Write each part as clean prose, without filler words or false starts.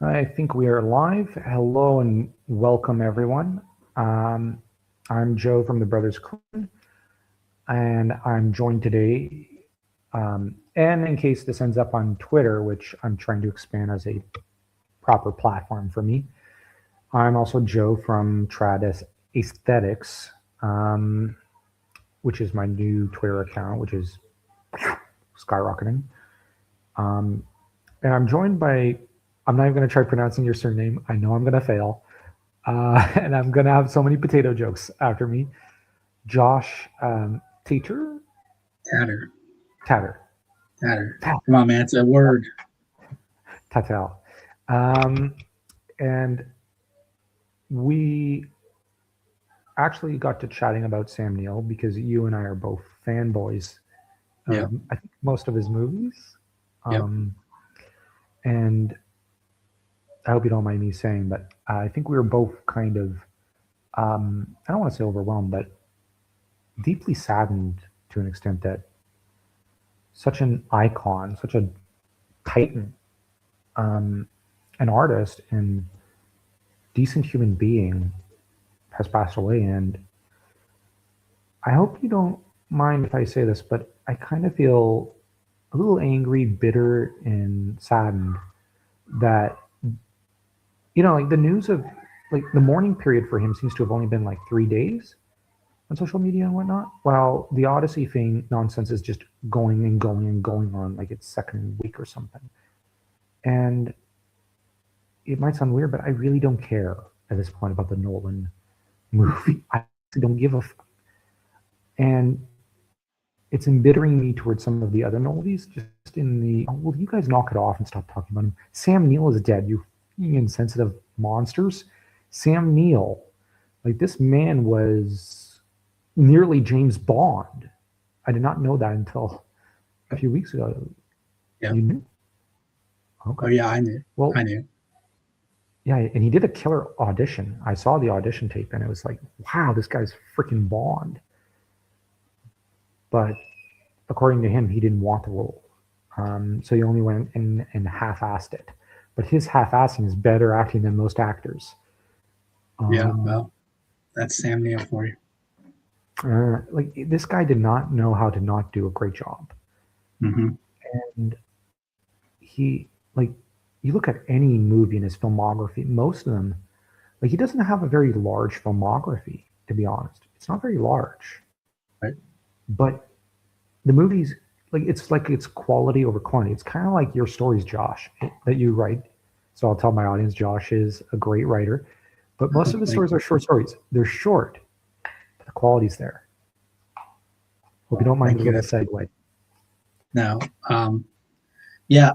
I think we are live. Hello and welcome, everyone. Um, I'm Joe from the Brothers Clan, and I'm joined today. And in case this ends up on Twitter, which I'm trying to expand as a proper platform for me, I'm also Joe from Trad Aesthetics, um, which is my new Twitter account, which is skyrocketing. Um, and I'm joined by, I'm not even going to try pronouncing your surname. I know I'm going to fail. And I'm gonna have so many potato jokes after me. Josh, teacher, Tatter. tatter, Tatter. tat, Come on, man. It's a word. tatel, um, and we actually got to chatting about Sam Neill because you and I are both fanboys of Yep. I think most of his movies, Yep. um, and I hope you don't mind me saying, but I think we were both kind of I don't want to say overwhelmed, but deeply saddened to an extent that such an icon, such a titan, um, an artist and decent human being has passed away. And I hope you don't mind if I say this, but I kind of feel a little angry, bitter, and saddened that, like the news of like the mourning period for him seems to have only been like 3 days on social media and whatnot, while the Odyssey thing nonsense is just going and going and going on like its second week or something. And it might sound weird, but I really don't care at this point about the Nolan movie. I don't give a and it's embittering me towards some of the other Nolans, just in the, oh, will you guys knock it off and stop talking about him? Sam Neill is dead, you insensitive monsters. Sam Neill, like this man was nearly James Bond. I did not know that until a few weeks ago. Yep. You knew? Oh, Okay. yeah, I knew. I Well, knew. yeah, and he did a killer audition. I saw the audition tape and it was like, wow, this guy's freaking Bond. But according to him, he didn't want the role. So he only went and half-assed it. But his half-assing is better acting than most actors. Yeah. Um, Well, that's Sam Neill for you. like this guy did not know how to not do a great job. Mm-hmm. And he, like, you look at any movie in his filmography, most of them, like, he doesn't have a very large filmography, to be honest. It's not very large. Right. But the movies, like it's quality over quantity. It's kind of like your stories, Josh, that you write. So I'll tell my audience, Josh is a great writer, but most of his Like, stories are short stories. They're short, but the quality's there. Hope you don't mind thank the you. little That's segue. no. Yeah.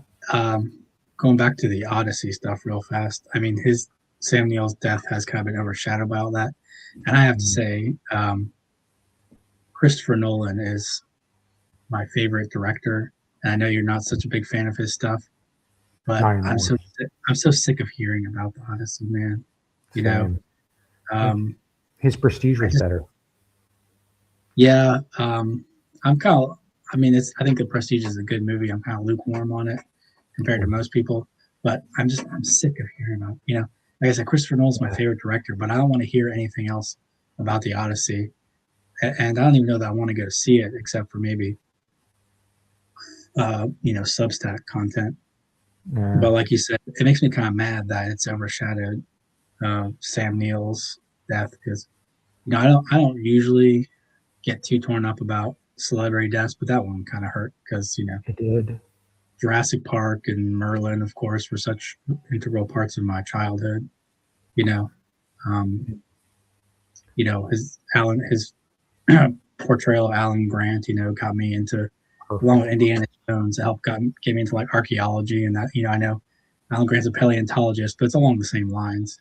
Going back to the Odyssey stuff real fast. I mean, his Sam Neill's death has kind of been overshadowed by all that. And I have to say, Christopher Nolan is my favorite director. And I know you're not such a big fan of his stuff, but I know, I'm so sick of hearing about the Odyssey, man. You know, same. Like um, his Prestige I was just better. yeah, I'm kind of. I mean, it's. I think The Prestige is a good movie. I'm kind of lukewarm on it compared to most people, but I'm sick of hearing about. Like I said, Christopher Nolan's my favorite director, but I don't want to hear anything else about the Odyssey, and I don't even know that I want to go to see it except for maybe Substack content. Uh, But like you said, it makes me kind of mad that it's overshadowed Sam Neill's death because I don't usually get too torn up about celebrity deaths, but that one kind of hurt because it did. Jurassic Park and Merlin, of course, were such integral parts of my childhood. You know, um, his portrayal of Alan Grant, got me into along with Perfect. Indiana Jones. It helped get me into like archaeology and that. I know Alan Grant's a paleontologist, but it's along the same lines.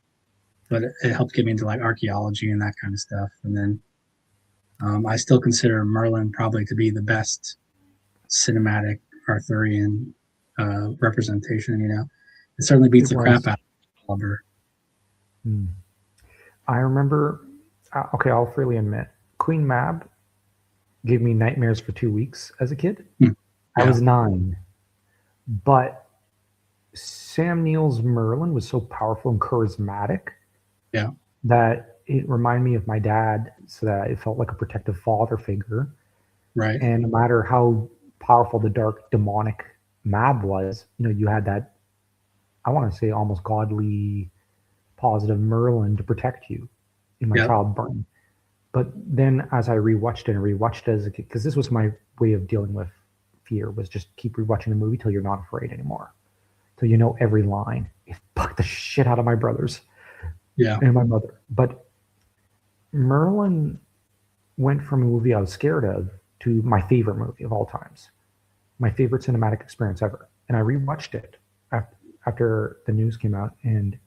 But it helped get me into like archaeology and that kind of stuff. And then I still consider Merlin probably to be the best cinematic Arthurian representation. It certainly beats It the crap was. out of Oliver. Hmm. I remember. Okay, I'll freely admit, Queen Mab gave me nightmares for 2 weeks as a kid. I Yeah, was 9, but Sam Neill's Merlin was so powerful and charismatic Yeah. that it reminded me of my dad, so that it felt like a protective father figure. Right. And no matter how powerful the dark demonic Mab was, you had that, I want to say, almost godly, positive Merlin to protect you in my Yep. child brain. But then as I rewatched it and rewatched it as a kid, because this was my way of dealing with fear, was just keep rewatching the movie till you're not afraid anymore, till you know every line. It fucked the shit out of my brothers Yeah. and my mother. But Merlin went from a movie I was scared of to my favorite movie of all times, my favorite cinematic experience ever. And I rewatched it after the news came out, and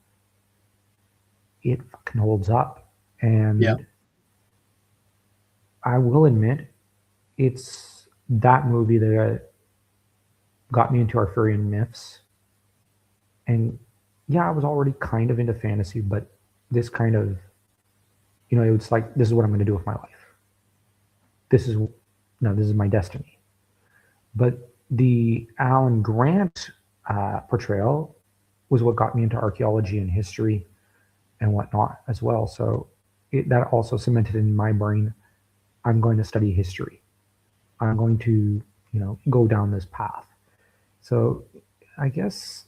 it fucking holds up. Yep. And I will admit, it's that movie that got me into Arthurian myths. And yeah, I was already kind of into fantasy, but this kind of, it was like, this is what I'm going to do with my life. This is, no, this is my destiny. But the Alan Grant portrayal was what got me into archaeology and history and whatnot as well. So that also cemented in my brain, I'm going to study history. I'm going to, go down this path. So I guess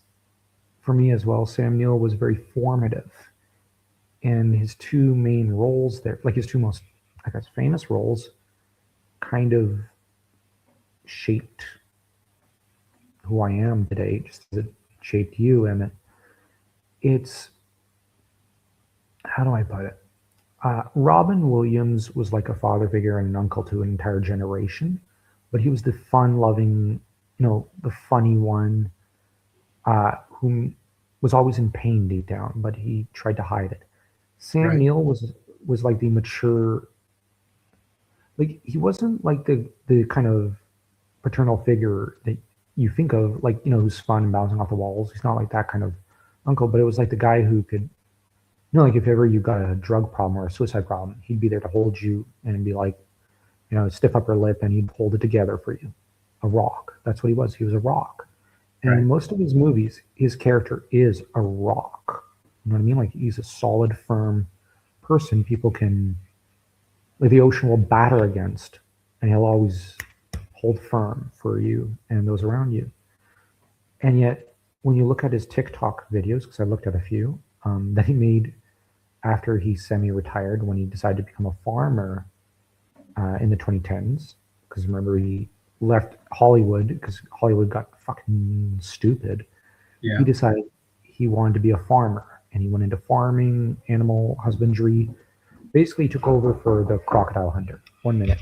for me as well, Sam Neill was very formative. And his two main roles there, like his two most, I guess, famous roles, kind of shaped who I am today, just as it shaped you. And it's, how do I put it? Robin Williams was like a father figure and an uncle to an entire generation, but he was the fun-loving, the funny one, who was always in pain deep down, but he tried to hide it. Sam Right. Neill was like the mature, like he wasn't like the kind of paternal figure that you think of, like, who's fun and bouncing off the walls. He's not like that kind of uncle, but it was like the guy who could, like if ever you got a drug problem or a suicide problem, he'd be there to hold you and be like, stiff upper lip, and he'd hold it together for you. A rock. That's what he was. He was a rock. And Right. in most of his movies, his character is a rock. You know what I mean? Like he's a solid, firm person people can, like the ocean will batter against, and he'll always hold firm for you and those around you. And yet, when you look at his TikTok videos, because I looked at a few that he made after he semi-retired, when he decided to become a farmer in the 2010s, because remember he left Hollywood because Hollywood got fucking stupid. He Yeah. decided he wanted to be a farmer, and he went into farming, animal husbandry. Basically, he took over for the crocodile hunter. 1 minute.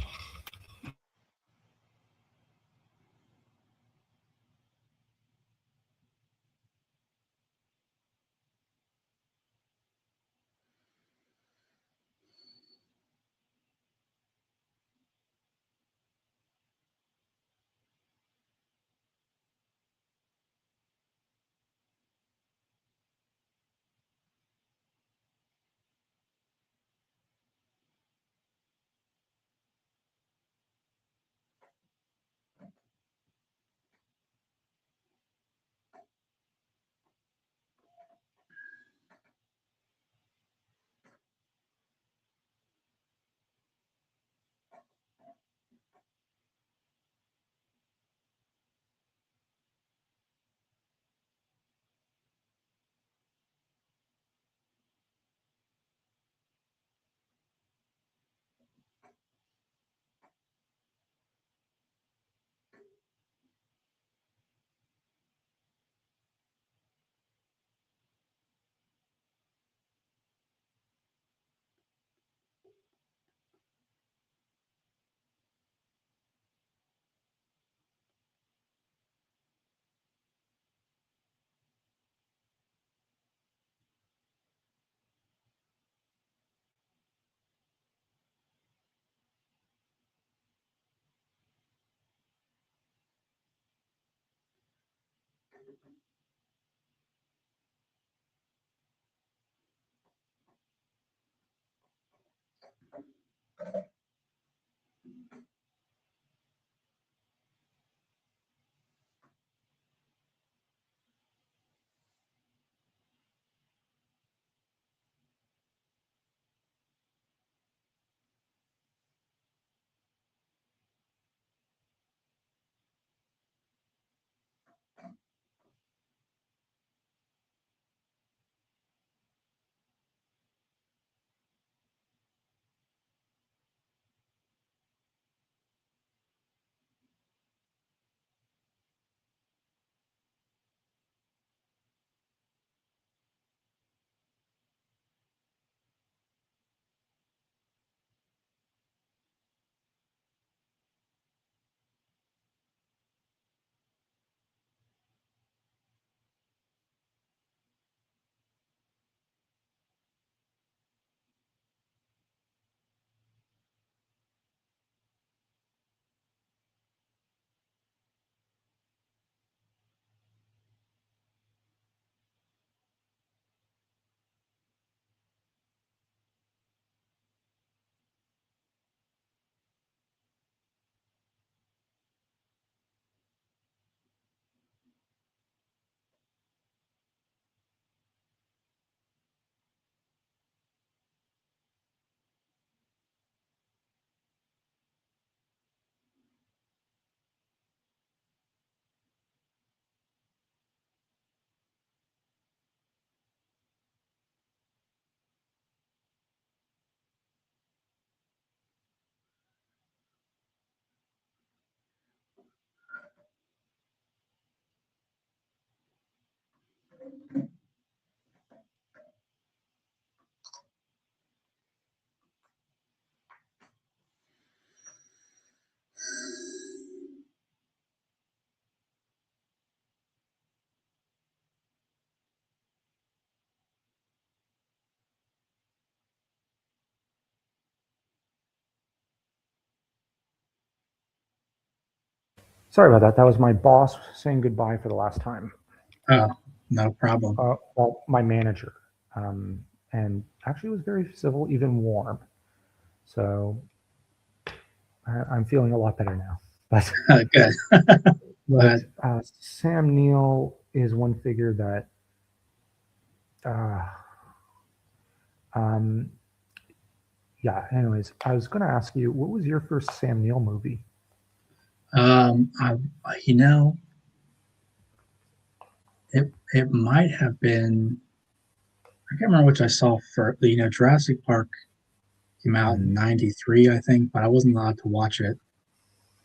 Sorry about that. That was my boss saying goodbye for the last time. Oh, no problem. Well, my manager, and actually was very civil, even warm. So I'm feeling a lot better now. But Good. Sam Neill is one figure that, uh, um, yeah. Anyways, I was going to ask you, what was your first Sam Neill movie? You know, it might have been. I can't remember which I saw for. You know, Jurassic Park came out in '93, I think, but I wasn't allowed to watch it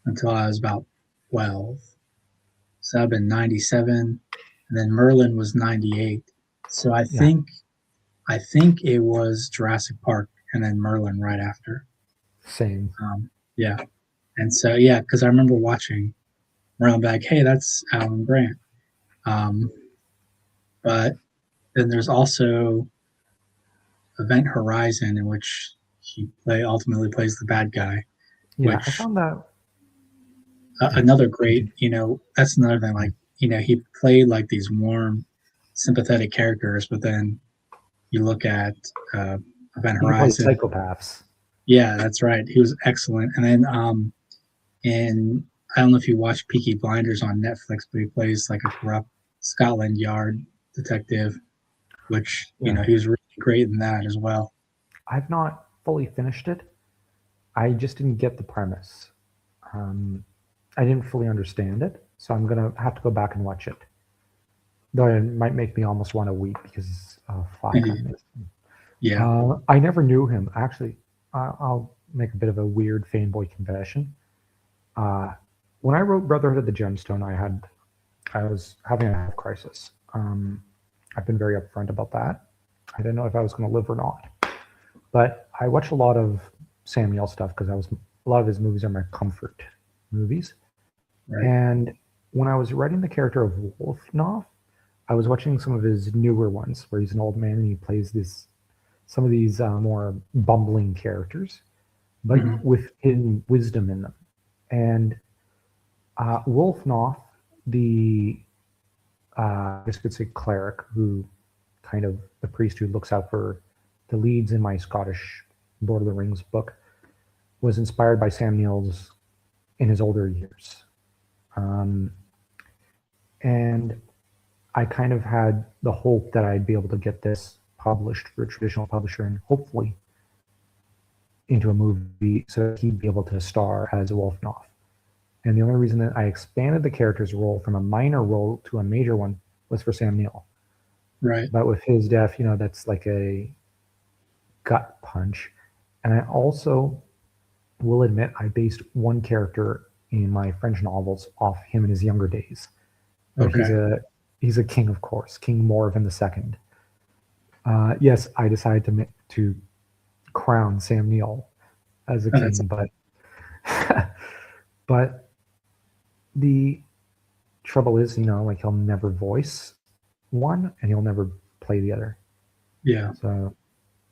until I was about 12. So I've been '97, and then Merlin was '98. So Yeah, I think it was Jurassic Park and then Merlin right after. same. Yeah, and so yeah, because I remember watching Merlin back. Hey, that's Alan Grant. Um, but then there's also Event Horizon, in which he ultimately plays the bad guy. Yeah, I Which found that. another great, Continue. you know, that's another thing. Like, you know, he played like these warm, sympathetic characters, but then you look at Event He can play Horizon. psychopaths. Yeah, that's right. He was excellent. And then in I don't know if you watch Peaky Blinders on Netflix, but he plays like a corrupt Scotland Yard detective, which you know Yeah, he was really great in that as well. I've not fully finished it. I just didn't get the premise. Um, I didn't fully understand it, so I'm gonna have to go back and watch it. Though it might make me almost want to weep because oh fuck, I missed him. Yeah. I never knew him actually. I'll make a bit of a weird fanboy confession. Uh, when I wrote Brotherhood of the Gemstone, I was having a health crisis. I've been very upfront about that. I didn't know if I was going to live or not. But I watch a lot of Sam Neill stuff because a lot of his movies are my comfort movies. Right. And when I was writing the character of Wolfnoff, I was watching some of his newer ones where he's an old man and he plays some of these more bumbling characters, but Mm-hmm. with hidden wisdom in them. And Wolfnoff, I guess you could say cleric, who kind of the priest who looks out for the leads in my Scottish Lord of the Rings book, was inspired by Sam Neill's in his older years. Um, and I kind of had the hope that I'd be able to get this published for a traditional publisher and hopefully into a movie so that he'd be able to star as Wolfnoff. And the only reason that I expanded the character's role from a minor role to a major one was for Sam Neill. Right. But with his death, that's like a gut punch. And I also will admit I based one character in my French novels off him in his younger days. Okay. He's a king, of course, King Morven II. Yes, I decided to crown Sam Neill as a Oh, that's king, but but the trouble is, like he'll never voice one and he'll never play the other. yeah. So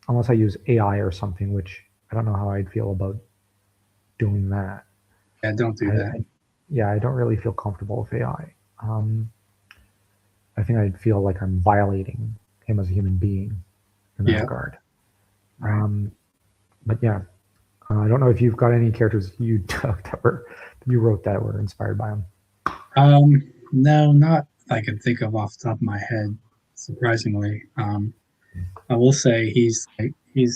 unless I use AI or something, which I don't know how I'd feel about doing that. Yeah. Don't do that. Yeah, I don't really feel comfortable with AI. I think I'd feel like I'm violating him as a human being in that Yeah. regard. Right. But yeah, I don't know if you've got any characters you took that you wrote that were inspired by him. No, not that I can think of off the top of my head. Surprisingly, I will say he's you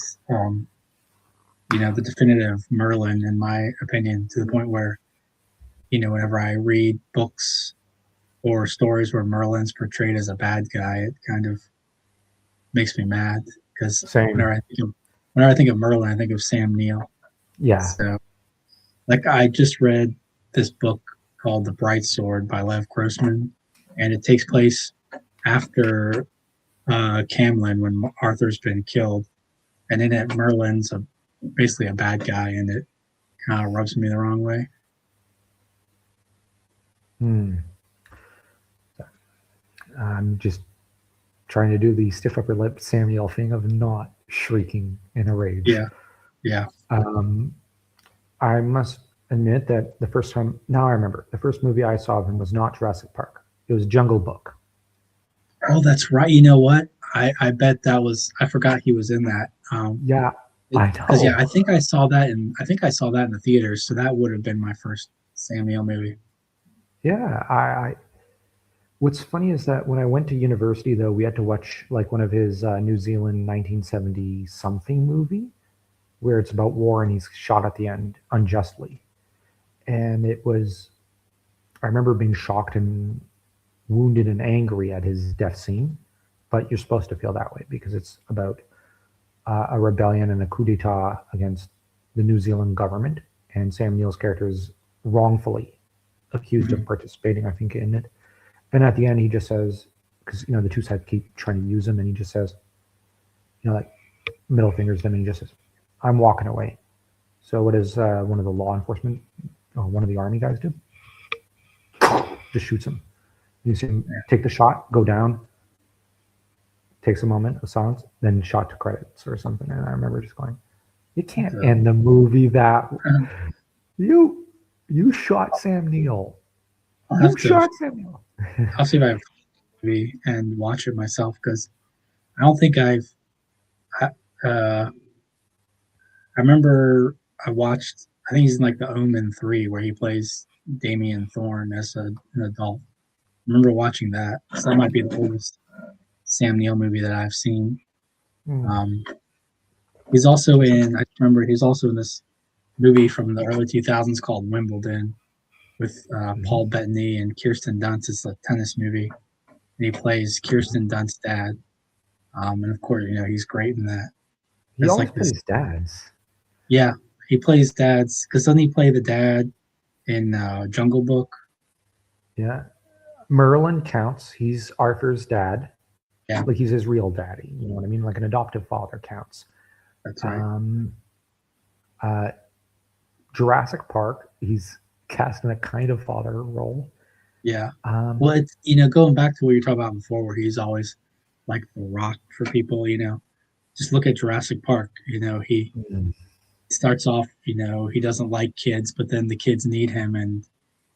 know, the definitive Merlin in my opinion, to the point where you know whenever I read books or stories where Merlin's portrayed as a bad guy, it kind of makes me mad because Same. whenever I think of Merlin, I think of Sam Neill. Yeah. So, like, I just read this book called The Bright Sword by Lev Grossman, and it takes place after Camlin when Arthur's been killed, and in it Merlin's basically a bad guy, and it kind of rubs me the wrong way. I'm just trying to do the stiff upper lip Samuel thing of not shrieking in a rage. Yeah. I must admit that the first time, now I remember, the first movie I saw of him was not Jurassic Park. It was Jungle Book. Oh, that's right. You know what? I bet that was. I forgot he was in that. Yeah, I know. Because I think I saw that in the theaters. So that would have been my first Samuel movie. Yeah, I what's funny is that when I went to university, though, we had to watch like one of his New Zealand 1970 something movie where it's about war and he's shot at the end unjustly. And it was, I remember being shocked and wounded and angry at his death scene. But you're supposed to feel that way because it's about a rebellion and a coup d'etat against the New Zealand government. And Sam Neill's character is wrongfully accused of participating, I think, in it. And at the end, he just says, because the two sides keep trying to use him, and he just says, like middle fingers them, and he just says, "I'm walking away." So what does one of the law enforcement, or one of the army guys do? Just shoots him. You see him take the shot, go down, takes a moment of silence, then shot to credits or something. And I remember just going, "You can't end the movie that you shot Sam Neill. You shot Sam Neill." I'll see if I have the movie and watch it myself because I don't think I've. I remember I watched. I think he's in like the Omen 3 where he plays Damien Thorne as an adult. I remember watching that. So that might be the oldest Sam Neill movie that I've seen. He's also in. I remember he's also in this movie from the early 2000s called Wimbledon with Paul Bettany and Kirsten Dunst. It's a tennis movie, and he plays Kirsten Dunst's dad. And of course, he's great in that. He always plays dads. Yeah, he plays dads because doesn't he play the dad in Jungle Book? Yeah, Merlin counts. He's Arthur's dad. Yeah, like he's his real daddy. You know what I mean? Like an adoptive father counts. That's right. Jurassic Park, he's cast in a kind of father role. Yeah. Well, it's going back to what you were talking about before, where he's always like the rock for people. Just look at Jurassic Park. He starts off. He doesn't like kids, but then the kids need him, and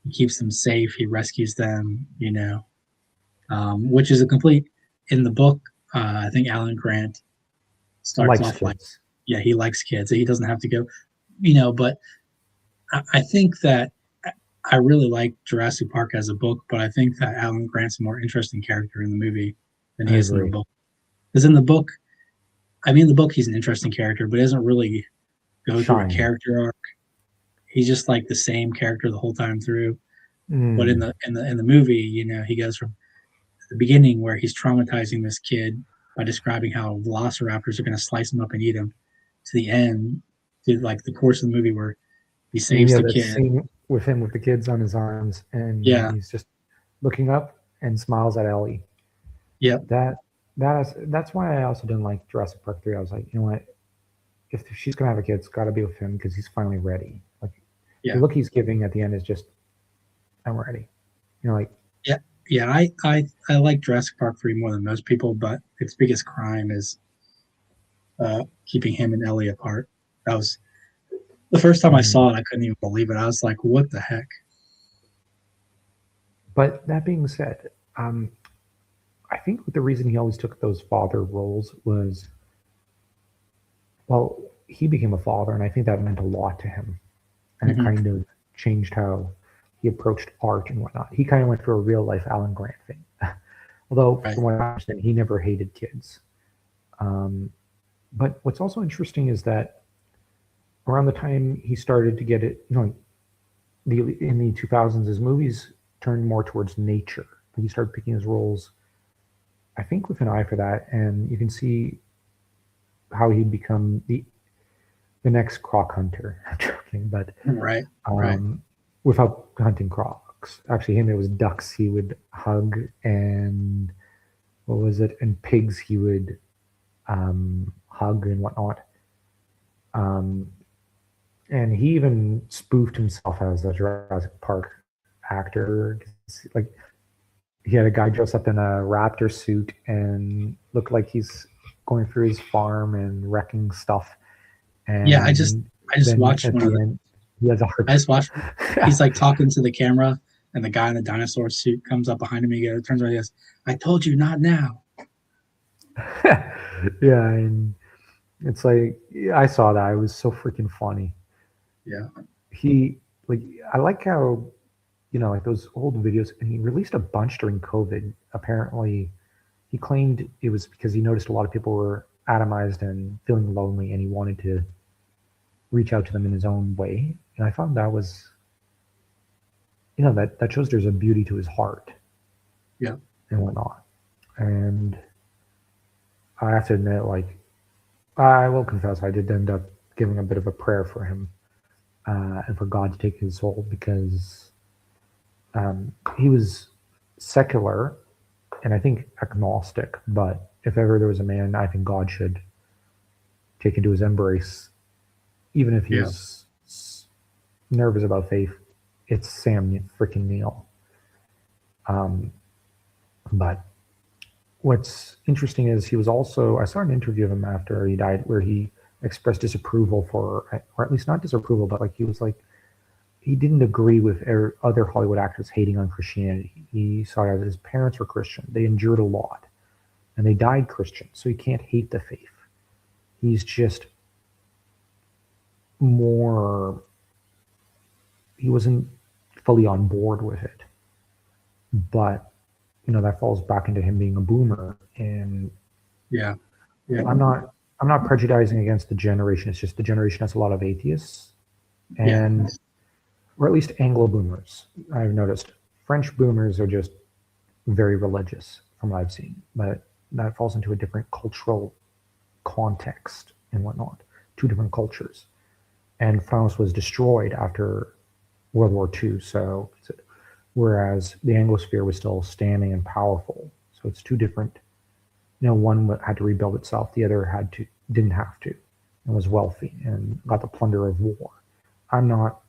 he keeps them safe. He rescues them. Which is a complete in the book. I think Alan Grant starts off like, yeah, he likes kids. He doesn't have to go. But I think that I really like Jurassic Park as a book, but I think that Alan Grant's a more interesting character in the movie than he is in the book. Because in the book, he's an interesting character, but he doesn't really go through a character arc. He's just like the same character the whole time through. But in the movie, he goes from the beginning where he's traumatizing this kid by describing how velociraptors are going to slice him up and eat him, to the end, to like the course of the movie where he saves the kid. Scene with him with the kids on his arms, and he's just looking up and smiles at Ellie. Yeah, that's why I also didn't like Jurassic Park 3. I was like, you know what? If she's gonna have a kid, it's got to be with him because he's finally ready. Like the look he's giving at the end is just, I'm ready. I like Jurassic Park 3 more than most people, but its biggest crime is keeping him and Ellie apart. That was the first time I saw it. I couldn't even believe it. I was like, "What the heck?" But that being said, I think the reason he always took those father roles was, well, he became a father, and I think that meant a lot to him, and it kind of changed how he approached art and whatnot. He kind of went for a real life Alan Grant thing, although from what I understand, he never hated kids. But what's also interesting is that around the time he started to get it, in the 2000s, his movies turned more towards nature. He started picking his roles, I think, with an eye for that, and you can see how he'd become the next croc hunter. I'm joking, but right. Without hunting crocs, actually, it was ducks he would hug, and what was it? And pigs he would hug and whatnot. Um, and he even spoofed himself as a Jurassic Park actor. Like he had a guy dressed up in a raptor suit and looked like he's going through his farm and wrecking stuff. Yeah, And I just then watched at one of the the. end, he has a heart. I just watched. He's like talking to the camera, and the guy in the dinosaur suit comes up behind him. He goes, turns around, and goes, "I told you, not now." Yeah, and it's like yeah, I saw that. It was so freaking funny. Yeah, He like I like how like those old videos, and he released a bunch during COVID. Apparently, he claimed it was because he noticed a lot of people were atomized and feeling lonely, and he wanted to reach out to them in his own way. And I found that was, that shows there's a beauty to his heart yeah, and whatnot. And I have to admit, like, I will confess, I did end up giving a bit of a prayer for him and for God to take his soul because he was secular and I think agnostic. But if ever there was a man, I think God should take into his embrace, even if yeah, he's nervous about faith. It's Sam freaking Neill. Um, but what's interesting is he was also, I saw an interview of him after he died where he expressed disapproval for, or at least not disapproval, but like he was like, he didn't agree with other Hollywood actors hating on Christianity. He saw it as his parents were Christian. They endured a lot and they died Christian. So he can't hate the faith. He's just more, he wasn't fully on board with it. But, that falls back into him being a boomer. And yeah, yeah, I'm not prejudicing against the generation. It's just the generation has a lot of atheists yeah, and or at least Anglo boomers. I've noticed French boomers are just very religious from what I've seen, but that falls into a different cultural context and whatnot, two different cultures. And France was destroyed after World War II. So, whereas the Anglosphere was still standing and powerful. So it's two different. One had to rebuild itself. The other didn't have to, and was wealthy and got the plunder of war. I'm not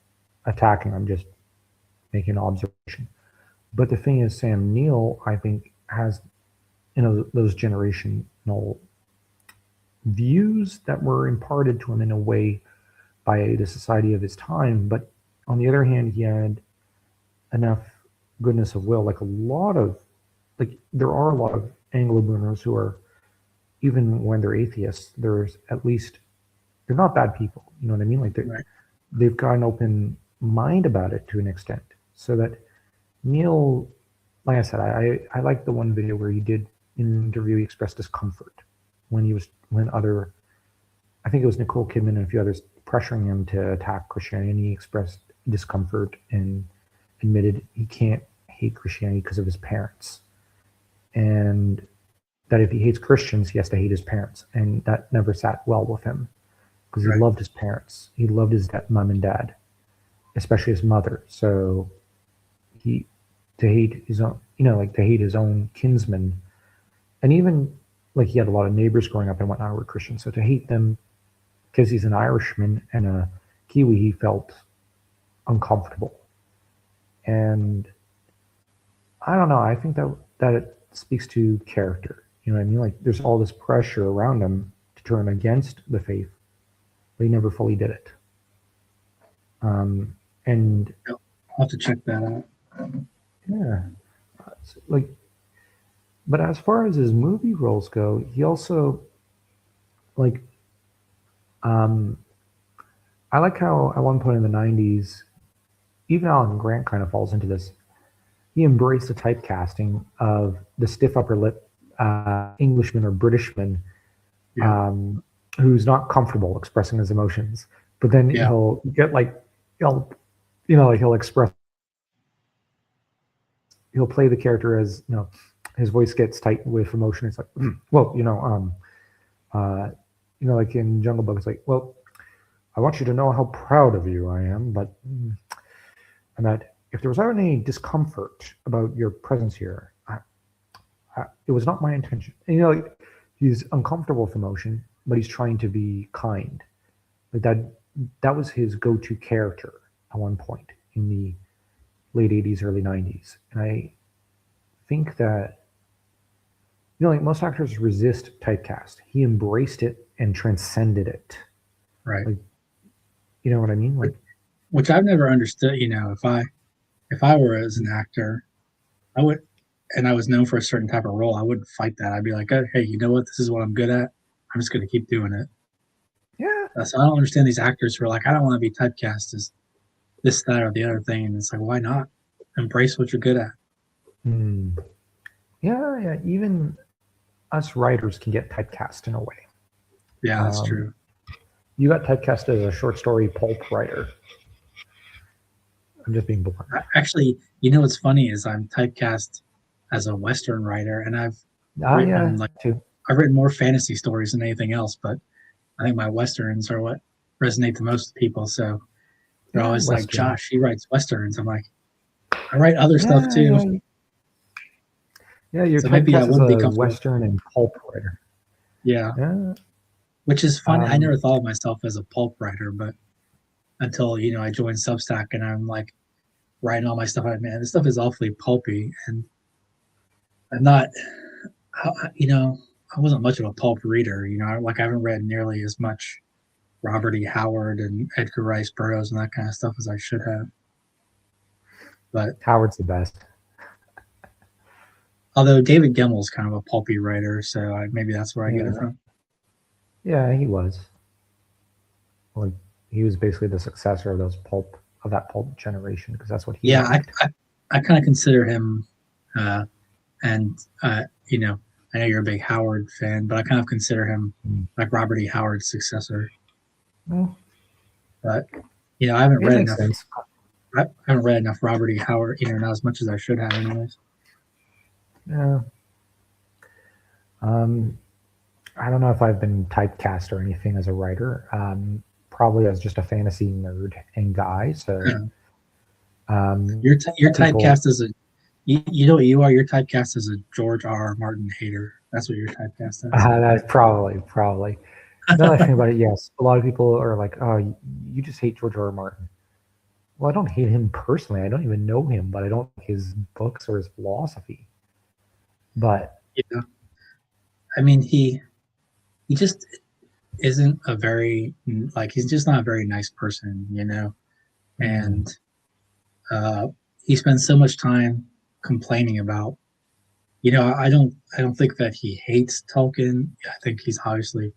attacking. I'm just making an observation. But the thing is, Sam Neill, I think, has those generational views that were imparted to him in a way by the society of his time. But on the other hand, he had enough goodness of will. Like there are a lot of Anglo boomers who are, even when they're atheists, there's at least they're not bad people. You know what I mean? Like right, they've got an open mind about it to an extent. So that Neill, like I said, I like the one video where he did in an interview, he expressed discomfort when I think it was Nicole Kidman and a few others pressuring him to attack Christianity, and he expressed discomfort and admitted he can't hate Christianity because of his parents. And that if he hates Christians, he has to hate his parents. And that never sat well with him because he right, loved his parents. He loved his mom and dad, especially his mother. So he to hate his own, like to hate his own kinsmen, and even like he had a lot of neighbors growing up and whatnot who were Christians. So to hate them because he's an Irishman and a Kiwi, he felt uncomfortable. And I don't know. I think that it speaks to character. You know what I mean? Like there's all this pressure around him to turn against the faith, but he never fully did it. And I'll have to check that out. yeah, like, but as far as his movie roles go, he also like, I like how at one point in the '90s, even Alan Grant kind of falls into this. He embraced the typecasting of the stiff upper lip Englishman or Britishman Yeah, who's not comfortable expressing his emotions, but then yeah, he'll get like he'll like he'll play the character as his voice gets tight with emotion. It's like well like in Jungle Book, it's like, well, I want you to know how proud of you I am, but and that if there was ever any discomfort about your presence here, it was not my intention. And, like, he's uncomfortable with emotion, but he's trying to be kind. Like that was his go-to character at one point in the late 80s, early 90s. And I think that, like, most actors resist typecast. He embraced it and transcended it. Right. Like, you know what I mean? Like, which I've never understood. If I were as an actor, I would, and I was known for a certain type of role, I wouldn't fight that. I'd be like, oh, hey, you know what? This is what I'm good at. I'm just going to keep doing it. yeah. So I don't understand these actors who are like, I don't want to be typecast as this, that, or the other thing. And it's like, why not? Embrace what you're good at. Hmm. Yeah. Even us writers can get typecast in a way. Yeah, that's true. You got typecast as a short story pulp writer. I'm just being blunt. Actually, what's funny is I'm typecast as a Western writer, and I've written too. I've written more fantasy stories than anything else, but I think my Westerns are what resonate the most with people. So they're always like, Josh, he writes Westerns. I'm like, I write other stuff too. Yeah, you're so maybe I typecast as a Western and pulp writer. Yeah. Which is funny. I never thought of myself as a pulp writer, but until, I joined Substack and I'm like writing all my stuff. Man, this stuff is awfully pulpy. And I'm not, I wasn't much of a pulp reader. I haven't read nearly as much Robert E. Howard and Edgar Rice Burroughs and that kind of stuff as I should have. But Howard's the best. Although David Gemmell's kind of a pulpy writer, so maybe that's where I get it from. Yeah, he was. Like, he was basically the successor of that pulp generation, because that's what he. Yeah, I kind of consider him, and I know you're a big Howard fan, but I kind of consider him like Robert E. Howard's successor. But I haven't read enough. I haven't read enough Robert E. Howard, not as much as I should have, anyways. Yeah. I don't know if I've been typecast or anything as a writer. Probably as just a fantasy nerd and guy. So, you're typecast as a, you know what you are. You're typecast as a George R. Martin hater. That's what you're typecast as. That's probably. Now that I think about it, yes. A lot of people are like, "Oh, you just hate George R. R. Martin." Well, I don't hate him personally. I don't even know him, but I don't like his books or his philosophy. But I mean, he just isn't a very, he's just not a very nice person, and he spends so much time complaining about, I don't think that he hates Tolkien. I think he's obviously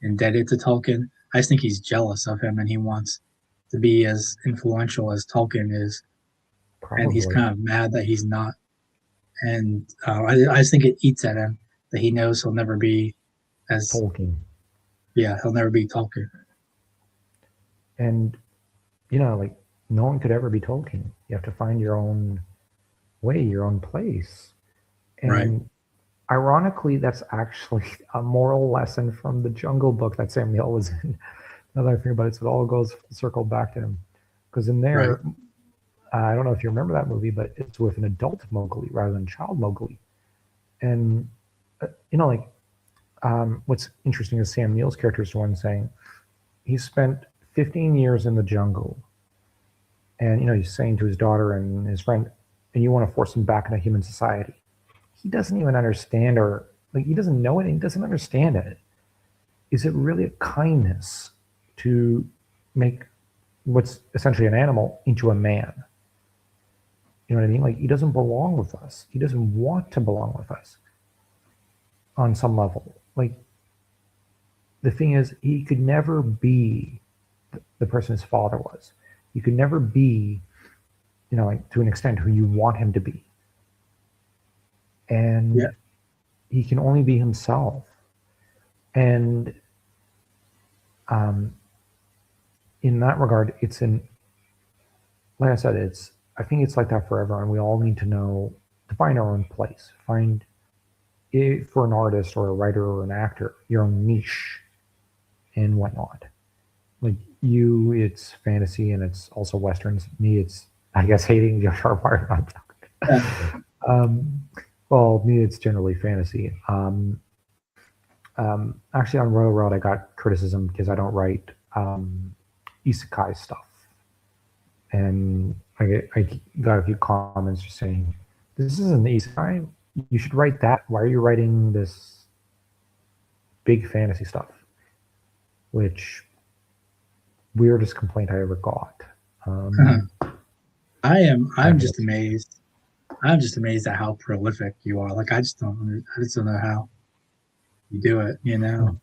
indebted to Tolkien. I just think he's jealous of him and he wants to be as influential as Tolkien is. Probably. And he's kind of mad that he's not. And I just think it eats at him that he knows he'll never be as Tolkien. Yeah, he'll never be Tolkien. And, like, no one could ever be Tolkien. You have to find your own way, your own place. And ironically, that's actually a moral lesson from the Jungle Book that Sam Neill was in. Now that I think about it, so it all goes circle back to him. Because in there, I don't know if you remember that movie, but it's with an adult Mowgli rather than child Mowgli. And, what's interesting is Sam Neill's character is the one saying he spent 15 years in the jungle. And, he's saying to his daughter and his friend, and you want to force him back into human society. He doesn't even understand, or he doesn't know it and he doesn't understand it. Is it really a kindness to make what's essentially an animal into a man? You know what I mean? He doesn't belong with us. He doesn't want to belong with us on some level. The thing is, he could never be the person his father was. He could never be, to an extent, who you want him to be. And he can only be himself. And in that regard, like I said, I think it's like that forever, and we all need to find our own place. Find it, for an artist or a writer or an actor, your own niche and whatnot. Like you, it's fantasy and it's also westerns. Me, it's, I guess, hating George R. R. Martin. Well, me, it's generally fantasy. Actually, on Royal Road, I got criticism because I don't write isekai stuff, and I got a few comments just saying, "This is an isekai. You should write that. Why are you writing this big fantasy stuff?" Which weirdest complaint I ever got. I'm I just amazed. I'm just amazed at how prolific you are. Like I just don't know how you do it. You know,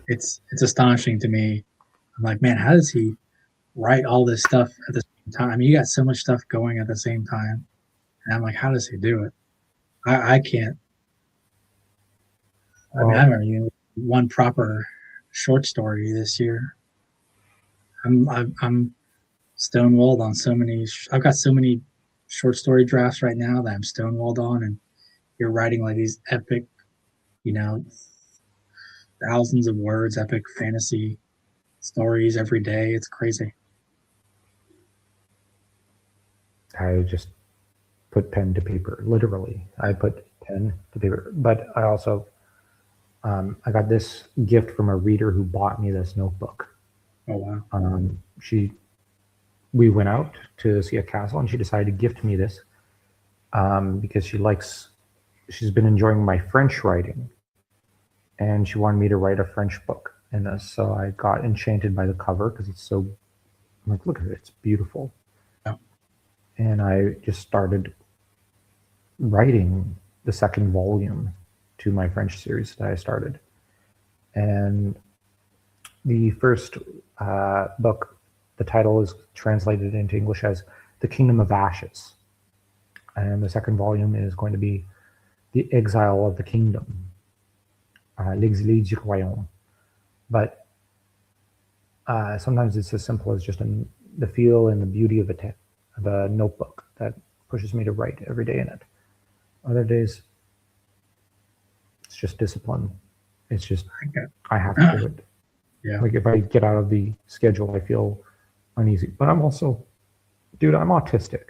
it's astonishing to me. I'm like, man, how does he write all this stuff at the same time? I mean, you got so much stuff going at the same time, and I'm like, how does he do it? I can't. I mean, I well, haven't even one proper short story this year. I'm stonewalled on so many. I've got so many short story drafts right now that I'm stonewalled on, and you're writing like these epic, you know, thousands of words, epic fantasy stories every day. It's crazy. I just put pen to paper. Literally, I put pen to paper. But I also I got this gift from a reader who bought me this notebook. Oh wow. She we went out to see a castle, and she decided to gift me this because she's been enjoying my French writing, and she wanted me to write a French book in this. So I got enchanted by the cover because it's so. I'm like, look at it, it's beautiful. Yeah. And I just started writing the second volume to my French series that I started. And the first book, the title is translated into English as The Kingdom of Ashes. And the second volume is going to be The Exile of the Kingdom, L'Exil du Royaume. But sometimes it's as simple as just the feel and the beauty of the notebook that pushes me to write every day in it. Other days, it's just discipline. It's just, I have to do it. Yeah. Like if I get out of the schedule, I feel uneasy. But I'm also, dude, I'm autistic.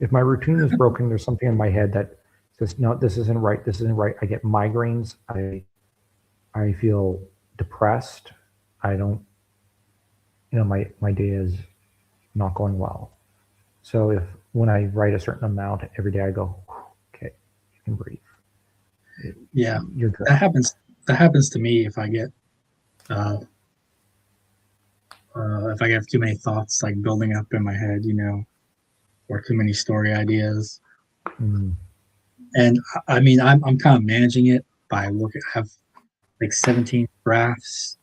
If my routine is broken, there's something in my head that says, no, this isn't right. This isn't right. I get migraines. I feel depressed. I don't, my day is not going well. So when I write a certain amount every day, I go, okay, you can breathe. Yeah. You're good. That happens to me if I get if I have too many thoughts like building up in my head, or too many story ideas. And I mean, I'm kind of managing it by I have like 17 drafts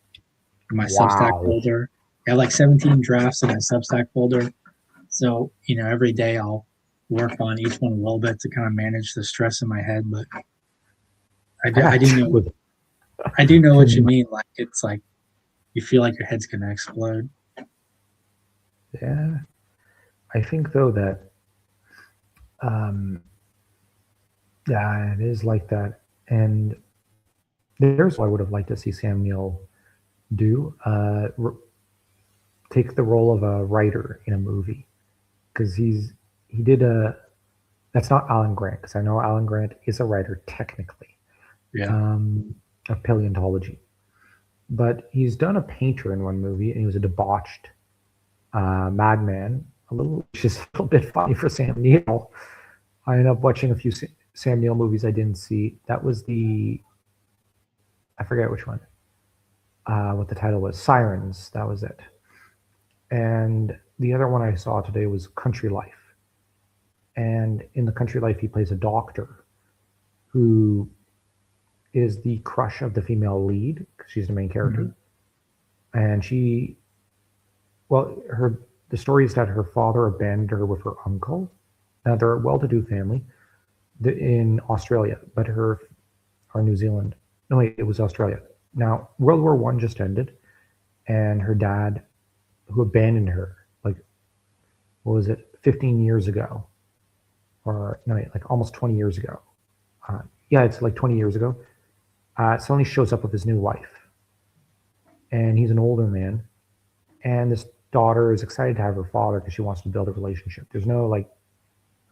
in my Substack folder. I have like 17 drafts in my Substack folder. So, every day I'll work on each one a little bit to kind of manage the stress in my head. But I do know what you mean. Like, it's like you feel like your head's going to explode. Yeah. I think, though, that, yeah, it is like that. And there's what I would have liked to see Sam Neill do. Take the role of a writer in a movie. Because that's not Alan Grant, because I know Alan Grant is a writer technically. Yeah. Of paleontology. But he's done a painter in one movie, and he was a debauched madman, which is a little bit funny for Sam Neill. I ended up watching a few Sam Neill movies I didn't see. That was I forget which one, what the title was, Sirens, that was it. And the other one I saw today was Country Life. And in the Country Life, he plays a doctor who is the crush of the female lead, because she's the main character. And the story is that her father abandoned her with her uncle. Now, they're a well-to-do family in Australia, or New Zealand. No, wait, it was Australia. Now, World War I just ended, and her dad, who abandoned her, like, what was it, 15 years ago? Or, no, wait, like almost 20 years ago. Yeah, it's like 20 years ago. Suddenly shows up with his new wife. And he's an older man. And this daughter is excited to have her father because she wants to build a relationship. There's no, like,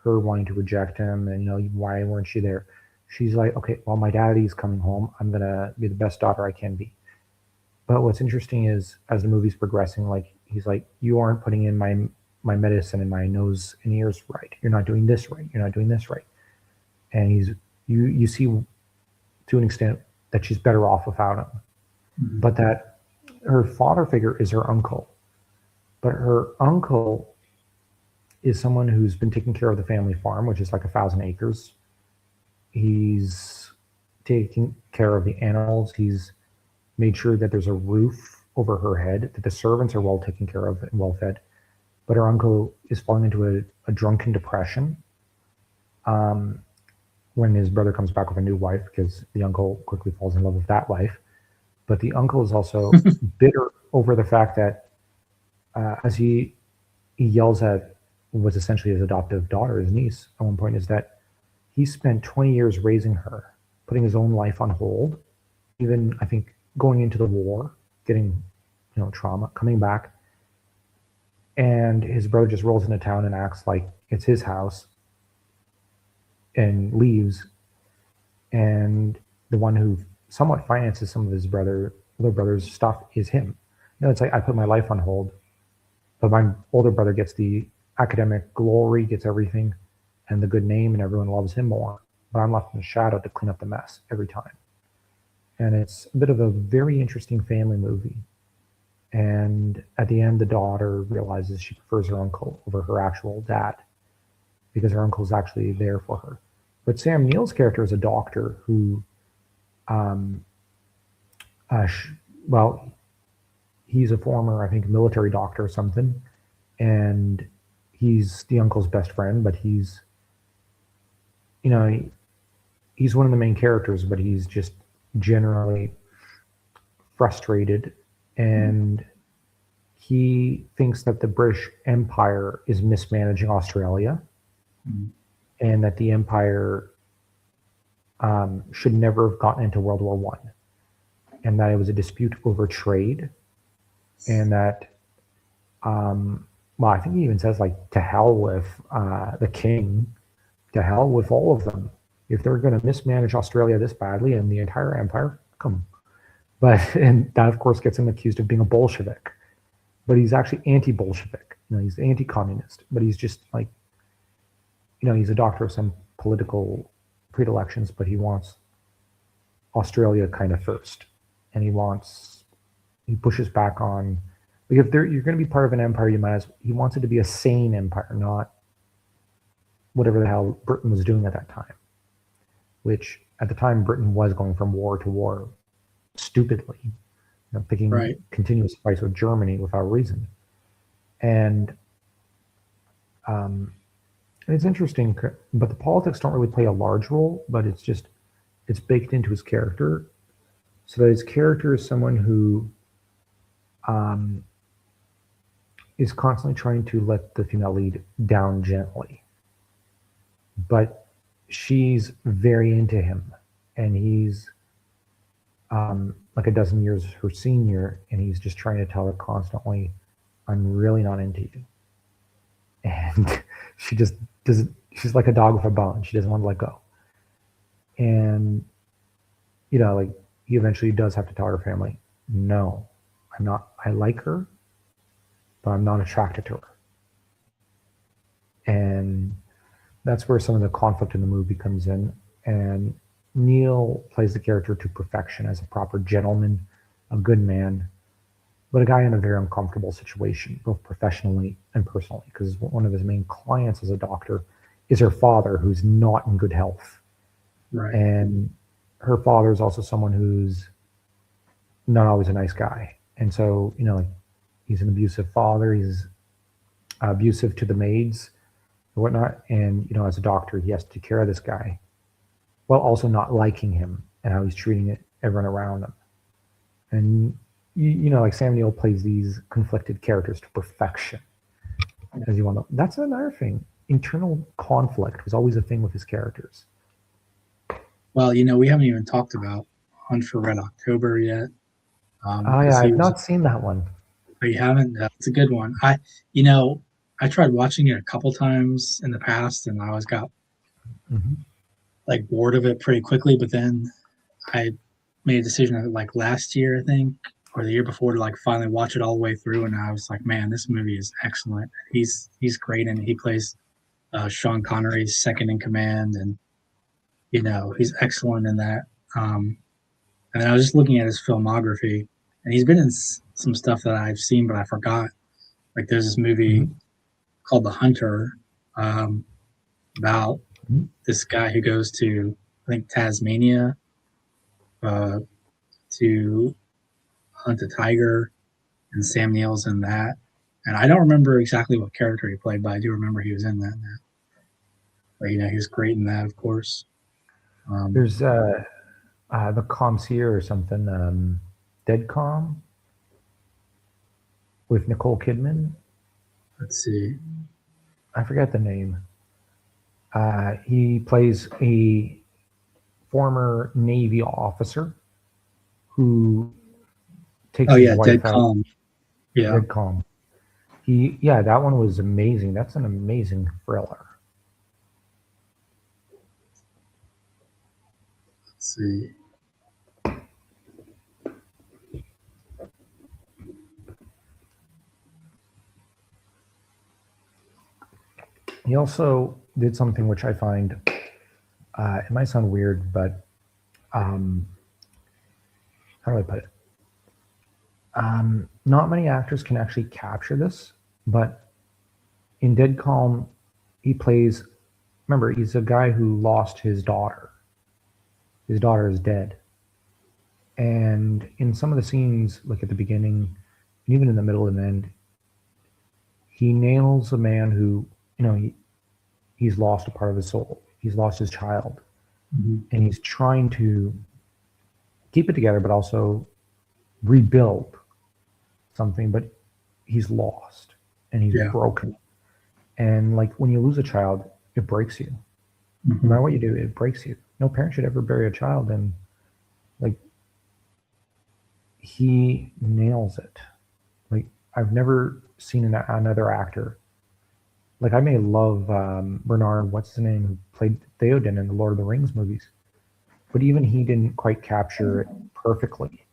her wanting to reject him and, why weren't you there? She's like, okay, well, my daddy's coming home. I'm going to be the best daughter I can be. But what's interesting is as the movie's progressing, like, he's like, you aren't putting in my medicine in my nose and ears right. You're not doing this right. You're not doing this right. And you see to an extent that she's better off without him. Mhm. But that her father figure is her uncle. But her uncle is someone who's been taking care of the family farm, which is like 1,000 acres. He's taking care of the animals. He's made sure that there's a roof over her head, that the servants are well taken care of and well fed. But her uncle is falling into a drunken depression um, when his brother comes back with a new wife, because the uncle quickly falls in love with that wife. But the uncle is also bitter over the fact that as he yells at what's essentially his adoptive daughter, his niece, at one point, is that he spent 20 years raising her, putting his own life on hold, even I think going into the war, getting trauma, coming back, and his brother just rolls into town and acts like it's his house and leaves, and the one who somewhat finances some of his older brother's stuff is him. It's like, I put my life on hold, but my older brother gets the academic glory, gets everything, and the good name, and everyone loves him more. But I'm left in the shadow to clean up the mess every time. And it's a bit of a very interesting family movie. And at the end, the daughter realizes she prefers her uncle over her actual dad because her uncle's actually there for her. But Sam Neill's character is a doctor who, um, well, he's a former, I think, military doctor or something, and he's the uncle's best friend. But he's, he's one of the main characters, but he's just generally frustrated, and he thinks that the British Empire is mismanaging Australia, and that the Empire should never have gotten into World War One, and that it was a dispute over trade, and that, well, I think he even says, like, to hell with the king, to hell with all of them. If they're going to mismanage Australia this badly and the entire empire, come. But and that, of course, gets him accused of being a Bolshevik. But he's actually anti-Bolshevik. He's anti-communist. But he's just like, he's a doctor of some political predilections, but he wants Australia kind of first, and he pushes back on. Like, if you're going to be part of an empire, he wants it to be a sane empire, not whatever the hell Britain was doing at that time. Which at the time Britain was going from war to war, stupidly, picking continuous fights with Germany without reason. And it's interesting, but the politics don't really play a large role. But it's baked into his character, so that his character is someone who is constantly trying to let the female lead down gently, but she's very into him, and he's like a dozen years her senior, and he's just trying to tell her constantly, I'm really not into you. And she just doesn't. She's like a dog with a bone. She doesn't want to let go. And like, he eventually does have to tell her family, no, I'm not. I like her, but I'm not attracted to her. And that's where some of the conflict in the movie comes in. And Neill plays the character to perfection as a proper gentleman, a good man, but a guy in a very uncomfortable situation, both professionally and personally, because one of his main clients as a doctor is her father, who's not in good health. Right. And her father is also someone who's not always a nice guy. And so, he's an abusive father. He's abusive to the maids or whatnot. And, as a doctor, he has to take care of this guy while also not liking him and how he's treating everyone around him. And, like, Sam Neill plays these conflicted characters to perfection, as you want to know. That's another thing. Internal conflict was always a thing with his characters. Well, we haven't even talked about Hunt for Red October yet. I've not seen that one. Oh, you haven't? It's a good one. I tried watching it a couple times in the past, and I always got like bored of it pretty quickly. But then I made a decision like last year, I think, or the year before, to like finally watch it all the way through, and I was like, man, this movie is excellent. He's great, and he plays Sean Connery's second in command, and he's excellent in that. And then I was just looking at his filmography, and he's been in some stuff that I've seen, but I forgot. Like there's this movie called The Hunter, about this guy who goes to, I think, Tasmania uh, to hunt a tiger, and Sam Neill's in that. And I don't remember exactly what character he played, but I do remember he was in that now. But he was great in that, of course. There's the Concierge or something, Dead Calm with Nicole Kidman. Let's see. I forget the name. He plays a former Navy officer who takes his wife Dead out. Calm. Yeah. Dead Calm. That one was amazing. That's an amazing thriller. Let's see. He also did something which I find, it might sound weird, but how do I put it? Not many actors can actually capture this, but in Dead Calm, he plays, remember, he's a guy who lost his daughter. His daughter is dead. And in some of the scenes, like at the beginning, and even in the middle and end, he nails a man who, he's lost a part of his soul. He's lost his child. And he's trying to keep it together, but also rebuild something, but he's lost and he's broken. And like when you lose a child, it breaks you. No matter what you do, it breaks you. No parent should ever bury a child. And like, he nails it. Like, I've never seen another actor. Like, I may love Bernard, what's his name, who played Theoden in the Lord of the Rings movies, but even he didn't quite capture it perfectly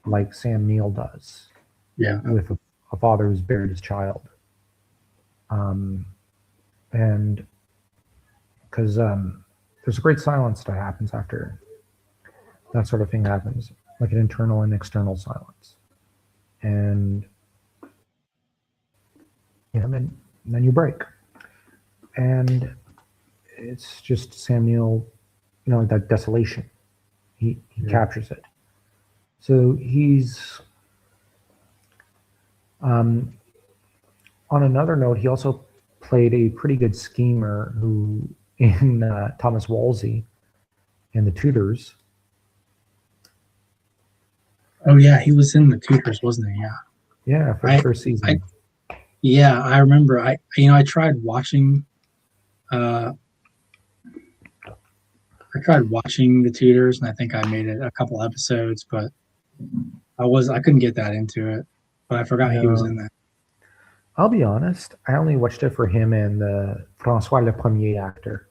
like Sam Neill does. Yeah. With a father who's buried his child. And because there's a great silence that happens after that sort of thing happens, like an internal and external silence. And then you break. And it's just Sam Neill, that desolation. He captures it. So he's, on another note, he also played a pretty good schemer who, in Thomas Wolsey in The Tudors. Oh yeah, he was in The Tudors, wasn't he? Yeah. Yeah, for the first season. I remember. I tried watching. I tried watching The Tudors, and I think I made it a couple episodes, but I couldn't get that into it. But I forgot he was in that. I'll be honest, I only watched it for him and the François Le Premier actor,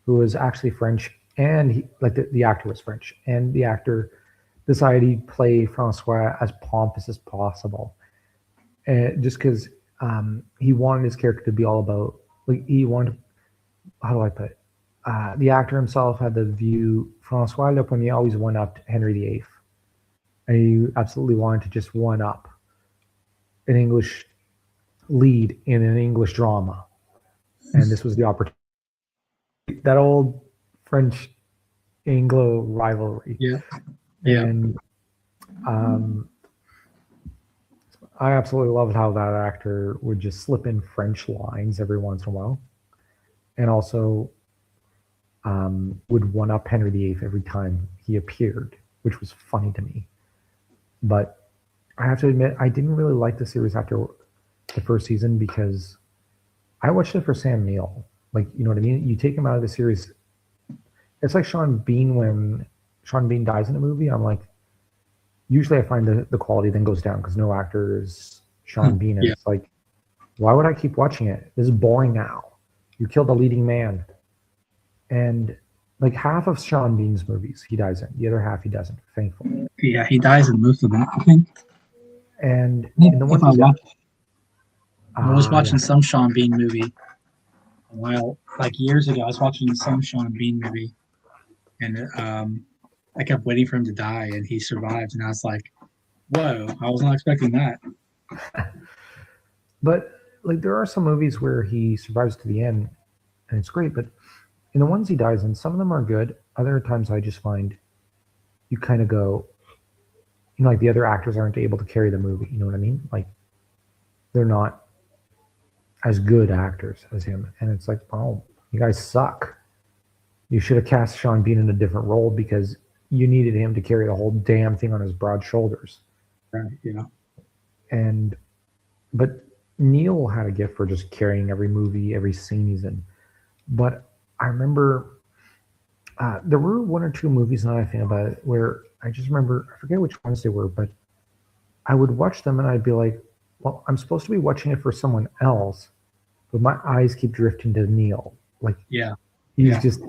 who was actually French, and the actor was French, and the actor decided he'd play François as pompous as possible, just because he wanted his character to be all about, like, he wanted, how do I put it? The actor himself had the view, François Le Premier always one-upped Henry VIII, and he absolutely wanted to just one-up an English lead in an English drama, and this was the opportunity. That old French Anglo rivalry. And I absolutely loved how that actor would just slip in French lines every once in a while, and also would one up Henry VIII every time he appeared, which was funny to me. But I have to admit, I didn't really like the series after the first season, because I watched it for Sam Neill. Like, you know what I mean? You take him out of the series, it's like Sean Bean. When Sean Bean dies in a movie, I'm like, usually I find the quality then goes down because no actor is Sean Bean. And it's like, Why would I keep watching it? This is boring now. You killed a leading man. And like half of Sean Bean's movies, he dies in. The other half, he doesn't, thankfully. Yeah, he dies in most of them, I think. And in the If ones I he does, watch, I was watching yeah. some Sean Bean movie a while, like years ago. I was watching some Sean Bean movie, and I kept waiting for him to die, and he survived, and I was like, "Whoa! I was not expecting that." But like there are some movies where he survives to the end, and it's great. But in the ones he dies in, some of them are good. Other times, I just find you kind of go, like the other actors aren't able to carry the movie. You know what I mean? Like they're not as good actors as him, and it's like, oh, you guys suck. You should have cast Sean Bean in a different role because you needed him to carry the whole damn thing on his broad shoulders. Right? And but Neill had a gift for just carrying every movie, every scene he's in. But I remember there were one or two movies now I think about it where I just remember, I forget which ones they were, but I would watch them and I'd be like, well, I'm supposed to be watching it for someone else, but my eyes keep drifting to Neill. Like Yeah, he's just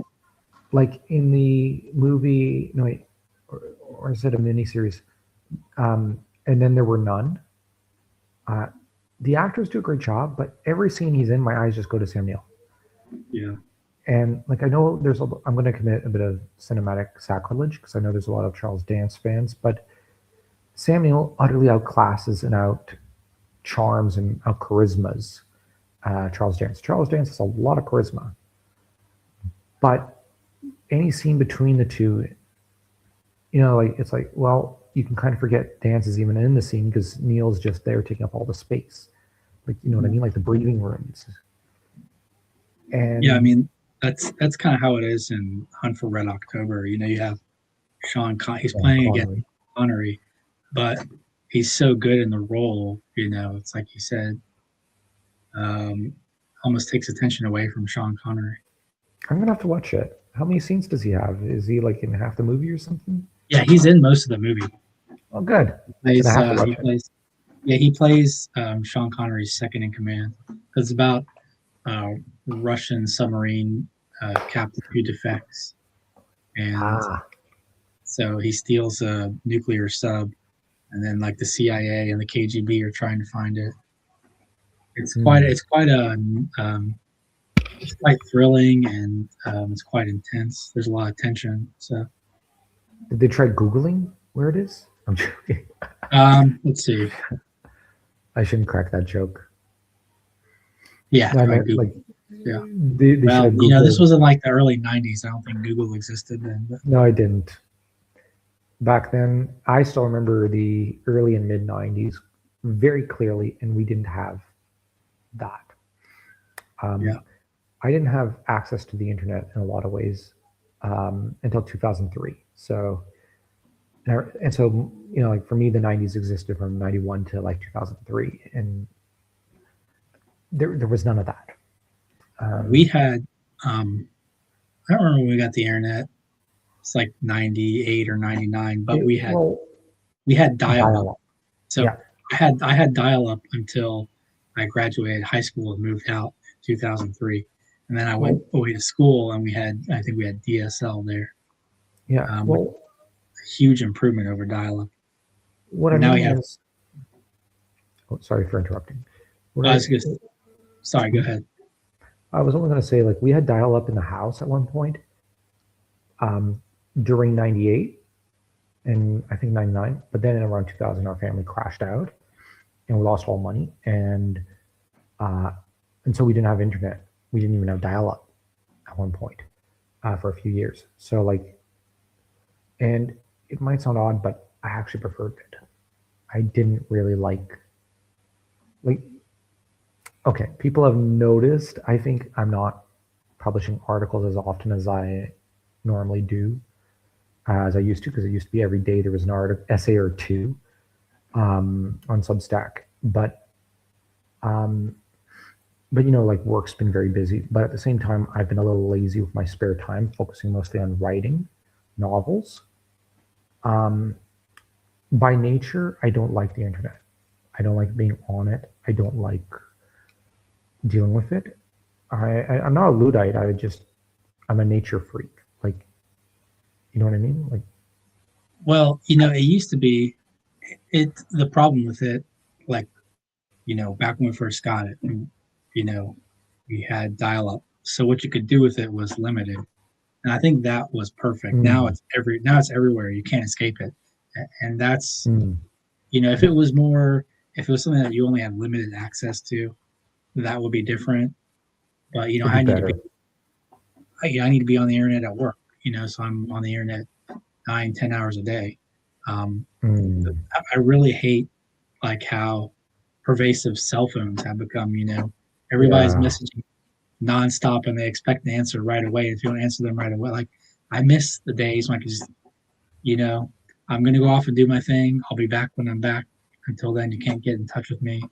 like in the movie, no wait, or is it a miniseries? And then there were none. Uh, the actors do a great job, but every scene he's in, my eyes just go to Sam Neill. yeah. And like I know I'm going to commit a bit of cinematic sacrilege because I know there's a lot of Charles Dance fans, but Sam Neill utterly outclasses and out charms and out charismas Charles Dance. Charles Dance has a lot of charisma, but any scene between the two, like it's like, well, you can kind of forget Dance is even in the scene because Neil's just there taking up all the space. Like, you know what I mean? Like the breathing rooms. And Yeah, I mean that's kind of how it is in Hunt for Red October. You have he's playing against Connery. Connery, but he's so good in the role. It's like you said, um, almost takes attention away from Sean Connery. I'm gonna have to watch it. How many scenes does he have? Is he like in half the movie or something? Yeah, he's in most of the movie. Oh, good. Plays, Then I have to watch he it. plays, yeah, he plays Sean Connery's second in command. It's about Russian submarine captain who defects, and Ah, so he steals a nuclear sub, and then like the CIA and the KGB are trying to find it. It's quite hmm. it's quite a it's quite thrilling, and it's quite intense. There's a lot of tension. So Did they try Googling where it is? I'm joking. let's see. I shouldn't crack that joke. Yeah, No, I try meant Google. like Yeah. they should Well, have this Googled. was in like the early '90s. I don't think Google existed then. But No, I didn't. Back then, I still remember the early and mid 90s very clearly, and we didn't have that. yeah, Um, I didn't have access to the internet in a lot of ways until 2003. So, and so, like for me, the 90s existed from 91 to like 2003, and there was none of that. we had. I don't remember when we got the internet. It's like '98 or '99, but Well, we had dial up. dial-up. So Yeah. I had dial up until I graduated high school and moved out 2003, and then I went Well, away to school and I think we had DSL there, yeah. which Well, is a huge improvement over dial up. what I And now we mean have. is, oh, sorry for interrupting. What I was just sorry. Go ahead. I was only going to say, like, we had dial up in the house at one point during 98 and I think 99. But then in around 2000, our family crashed out and we lost all money. And so we didn't have internet. We didn't even have dial up at one point for a few years. So, like, and it might sound odd, but I actually preferred it. I didn't really like, okay, people have noticed, I think I'm not publishing articles as often as I normally do, as I used to, because it used to be every day there was an essay or two on Substack. But like work's been very busy. But at the same time, I've been a little lazy with my spare time, focusing mostly on writing novels. By nature, I don't like the internet. I don't like being on it. I don't like dealing with it. I'm not a Luddite. I'm a nature freak. Like, you know what I mean? Like, Well, it used to be the problem with it, like, back when we first got it, you know, we had dial up. So what you could do with it was limited. And I think that was perfect. mm, Now it's everywhere. You can't escape it. And that's, mm, if it was more, if it was something that you only had limited access to, that would be different. But it'd be better. I need to be on the internet at work. So I'm on the internet 9, 10 hours a day. Um, Mm, I really hate like how pervasive cell phones have become. Everybody's yeah, messaging nonstop and they expect the answer right away. If you don't answer them right away, like I miss the days when I could just, you know, I'm gonna go off and do my thing. I'll be back when I'm back. Until then, you can't get in touch with me.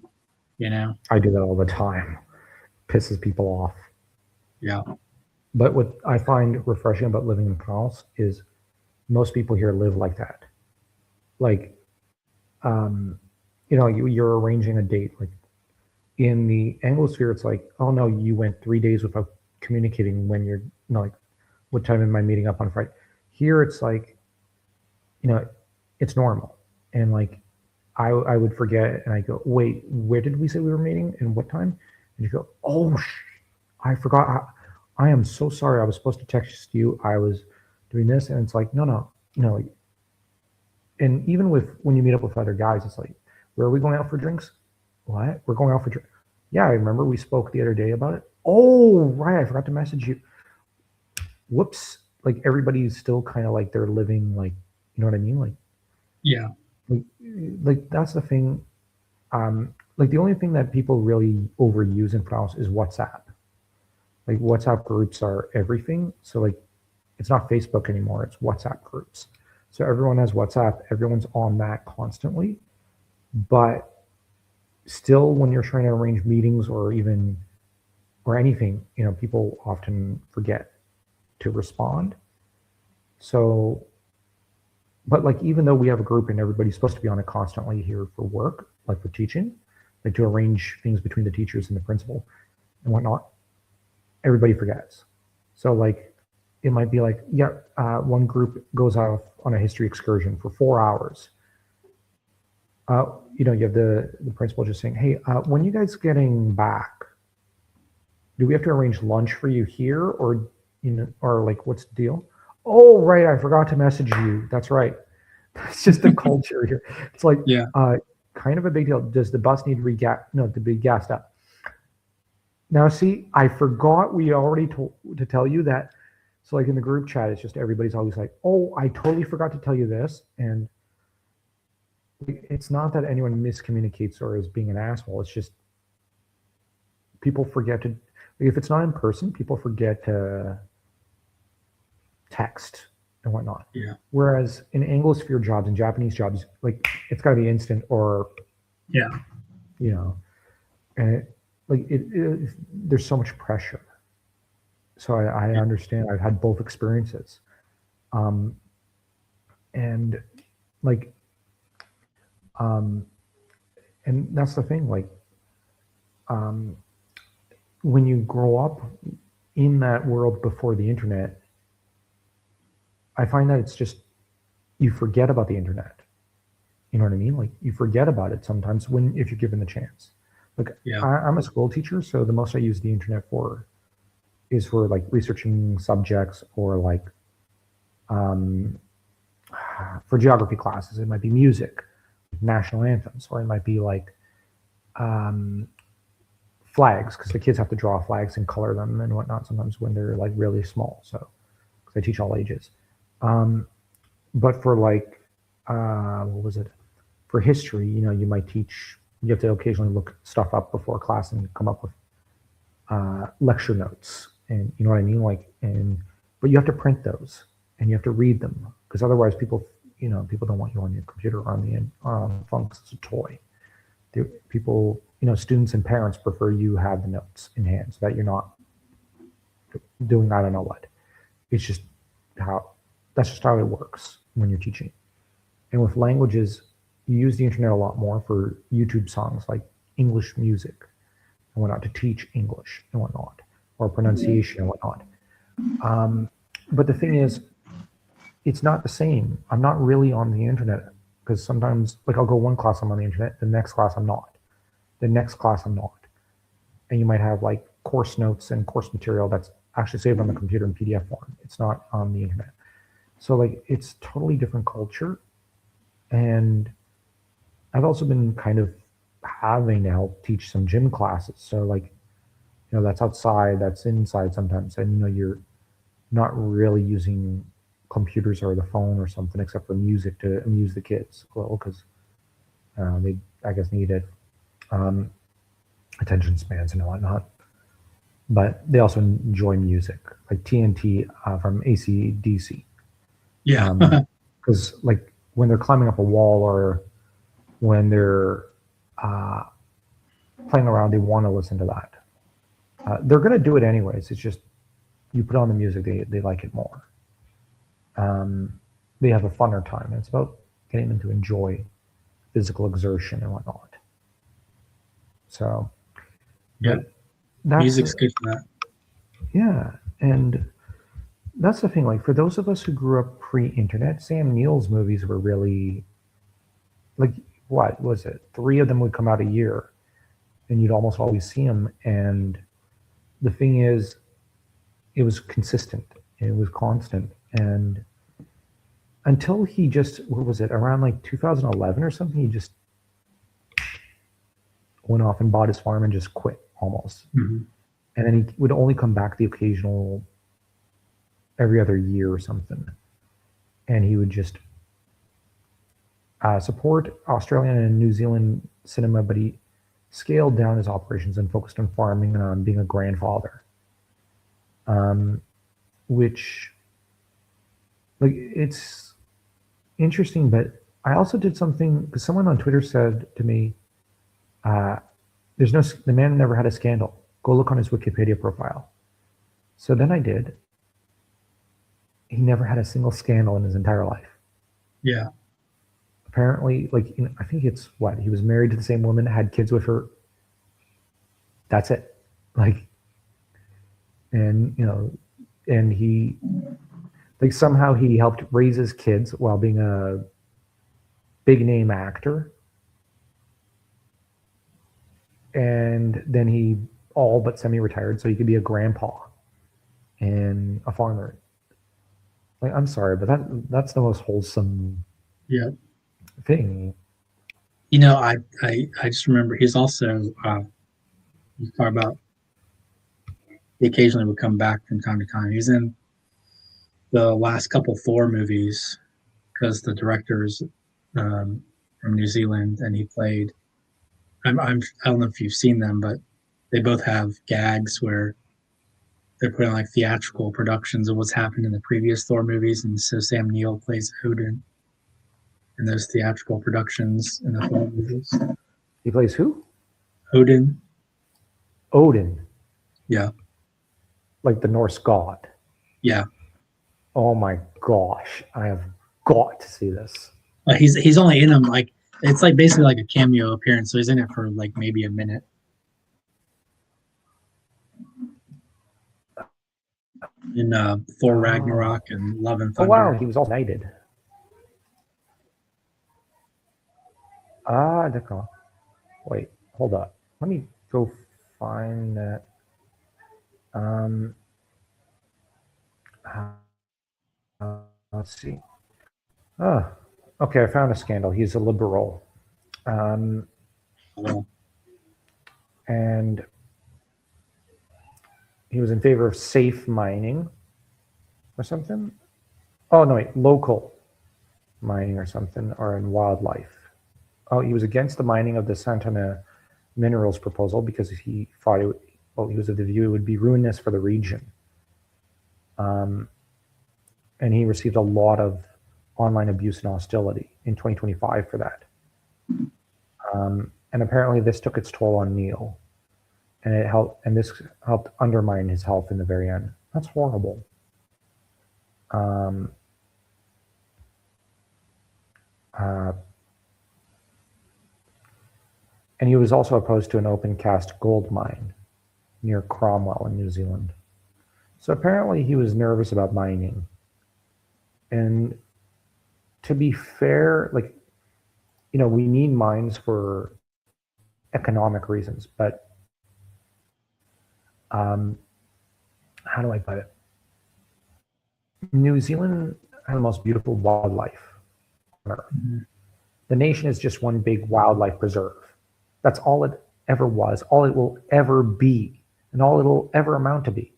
You know, I do that all the time. Pisses people off. yeah, But what I find refreshing about living in France is most people here live like that. Like, um, you're arranging a date. Like in the Anglosphere, it's like, oh no, you went 3 days without communicating when you're, like, what time am I meeting up on Friday? Here, it's like, you know, it's normal. And like, I would forget and I go, wait, where did we say we were meeting and what time? And you go, oh, I forgot. I am so sorry. I was supposed to text you. I was doing this. And it's like, no, no, no. And even when you meet up with other guys, it's like, where are we going out for drinks? What? We're going out for drinks. Yeah, I remember we spoke the other day about it. Oh, right. I forgot to message you. Whoops. Like everybody's still kind of like they're living like, you know what I mean? yeah, Like, like that's the thing. Like the only thing that people really overuse in France is WhatsApp. Like WhatsApp groups are everything. So like it's not Facebook anymore, it's WhatsApp groups. So everyone has WhatsApp, everyone's on that constantly. But still when you're trying to arrange meetings or anything, people often forget to respond. So but like even though we have a group and everybody's supposed to be on it constantly here for work, like for teaching, like to arrange things between the teachers and the principal and whatnot, everybody forgets. So like it might be like, yeah, one group goes off on a history excursion for 4 hours. You have the principal just saying, hey, when you guys getting back, do we have to arrange lunch for you here or like what's the deal? Oh, right, I forgot to message you. That's right. It's just the culture here. It's like yeah, kind of a big deal. Does the bus need to be gassed up? Now, see, I forgot we already told to tell you that. So, like in the group chat, it's just everybody's always like, "Oh, I totally forgot to tell you this," and it's not that anyone miscommunicates or is being an asshole. It's just people forget to. Like, if it's not in person, people forget to text and whatnot. yeah, Whereas in Anglosphere jobs and Japanese jobs, like it's got to be instant or yeah, you know, and there's so much pressure. So I yeah, understand. I've had both experiences, um, and like, um, and that's the thing. Like, um, when you grow up in that world before the internet, I find that it's just you forget about the internet. You know what I mean? Like you forget about it sometimes if you're given the chance. Like yeah, I'm a school teacher, so the most I use the internet for is for like researching subjects or like um, for geography classes. It might be music, national anthems, or it might be like um, flags because the kids have to draw flags and color them and whatnot sometimes when they're like really small. So because I teach all ages. Um, but for like what was it? For history, you might teach. You have to occasionally look stuff up before class and come up with lecture notes, and you know what I mean. But you have to print those and you have to read them because otherwise, people don't want you on your computer or on the phone because it's a toy. People, students and parents prefer you have the notes in hand so that you're not doing I don't know what. It's just how that's just how it works when you're teaching. And with languages, you use the internet a lot more for YouTube songs like English music. and whatnot to teach English and whatnot, or pronunciation and whatnot. But the thing is, it's not the same. I'm not really on the internet because sometimes, like, I'll go one class I'm on the internet, the next class I'm not, the next class I'm not, and you might have like course notes and course material that's actually saved on the computer in PDF form. It's not on the internet. So like it's totally different culture. And I've also been kind of having to help teach some gym classes. So like, that's outside, that's inside sometimes. And you're not really using computers or the phone or something except for music to amuse the kids. Well, because they, I guess, need it, attention spans and whatnot. But they also enjoy music, like TNT from AC/DC. Yeah. Because like when they're climbing up a wall or when they're uh, playing around, they want to listen to that. They're going to do it anyways. It's just you put on the music, they like it more. They have a funner time. It's about getting them to enjoy physical exertion and whatnot. So, Yeah. Music's good for that. Yeah, and that's the thing. Like for those of us who grew up pre-internet, Sam Neill's movies were really like, what was it? 3 of them would come out a year, and you'd almost always see them. And the thing is, it was consistent. It was constant. And until he just, what was it, around like 2011 or something, he just went off and bought his farm and just quit almost. Mm-hmm. And then he would only come back the occasional every other year or something. And he would just support Australian and New Zealand cinema, but he scaled down his operations and focused on farming and on being a grandfather. Which, like, it's interesting, but I also did something because someone on Twitter said to me, the man never had a scandal. Go look on his Wikipedia profile. So then I did. He never had a single scandal in his entire life. Yeah. Apparently, like, I think it's what, he was married to the same woman, had kids with her. That's it. Like, and and he, like, somehow he helped raise his kids while being a big name actor. And then he all but semi-retired so he could be a grandpa and a farmer. Like, I'm sorry, but that's the most wholesome thing. I just remember he's also you talk about he occasionally would come back from time to time. He's in the last couple Thor movies because the director's from New Zealand, and he played. I don't know if you've seen them, but they both have gags where they're putting like theatrical productions of what's happened in the previous Thor movies, and so Sam Neill plays Odin in those theatrical productions in the Thor movies. He plays who? Odin. Odin. Yeah. Like the Norse god. Yeah. Oh my gosh, I have got to see this. He's only in them like it's like basically like a cameo appearance, so he's in it for like maybe a minute. In Thor Ragnarok and Love and Thunder. Oh wow, he was also knighted. D'accord. Wait, hold up. Let me go find that. Let's see. Okay, I found a scandal. He's a liberal. And he was in favor of safe mining or something. Oh, no, wait, local mining or something, or in wildlife. Oh, he was against the mining of the Santana minerals proposal because he thought he was of the view it would be ruinous for the region. And he received a lot of online abuse and hostility in 2025 for that. And apparently this took its toll on Neill. And this helped undermine his health in the very end. That's horrible. And he was also opposed to an open cast gold mine near Cromwell in New Zealand. So apparently he was nervous about mining. And to be fair, like, we need mines for economic reasons, but how do I put it? New Zealand has the most beautiful wildlife on Earth. Mm-hmm. The nation is just one big wildlife preserve. That's all it ever was, all it will ever be, and all it'll ever amount to be.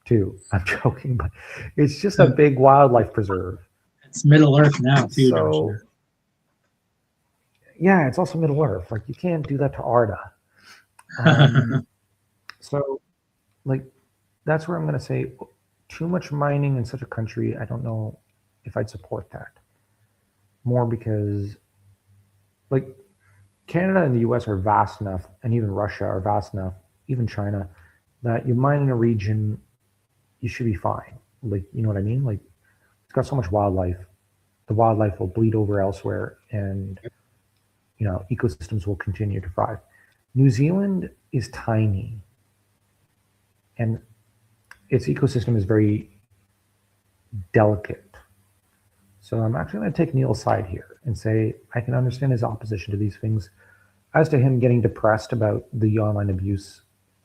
I'm joking, but it's just a big wildlife preserve. It's Middle Earth now too, So, don't you? Yeah, it's also Middle Earth. Like, you can't do that to Arda. So, like, that's where I'm going to say too much mining in such a country. I don't know if I'd support that. More because, like, Canada and the US are vast enough, and even Russia are vast enough, even China, that you mine in a region, you should be fine. Like, you know what I mean? Like, it's got so much wildlife. The wildlife will bleed over elsewhere, and ecosystems will continue to thrive. New Zealand is tiny, and its ecosystem is very delicate. So I'm actually going to take Neill's side here and say I can understand his opposition to these things. As to him getting depressed about the online abuse,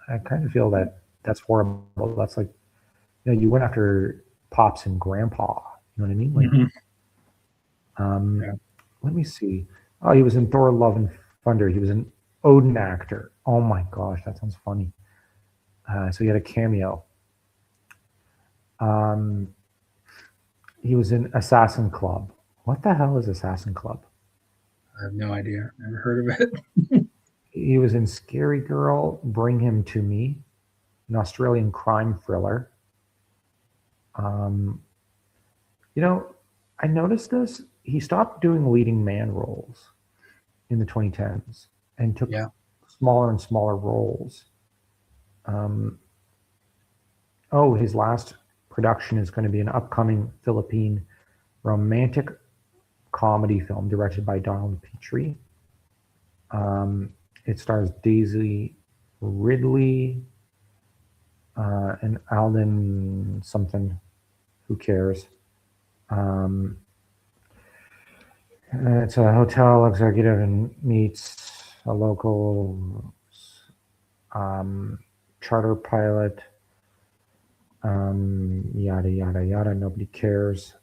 I kind of feel that that's horrible. That's like, you went after Pops and Grandpa. You know what I mean? Like, Yeah. Let me see. Oh, he was in Thor: Love and Thunder. He was an Odin actor. Oh my gosh, that sounds funny. So he had a cameo. He was in Assassin Club. What the hell is Assassin Club? I have no idea. Never heard of it. He was in Scary Girl, Bring Him to Me, an Australian crime thriller. I noticed this. He stopped doing leading man roles in the 2010s and took smaller and smaller roles. His last production is going to be an upcoming Philippine romantic comedy film directed by Donald Petrie. It stars Daisy Ridley and Alden something. Who cares? It's a hotel executive and meets a local charter pilot. Yada yada yada. Nobody cares.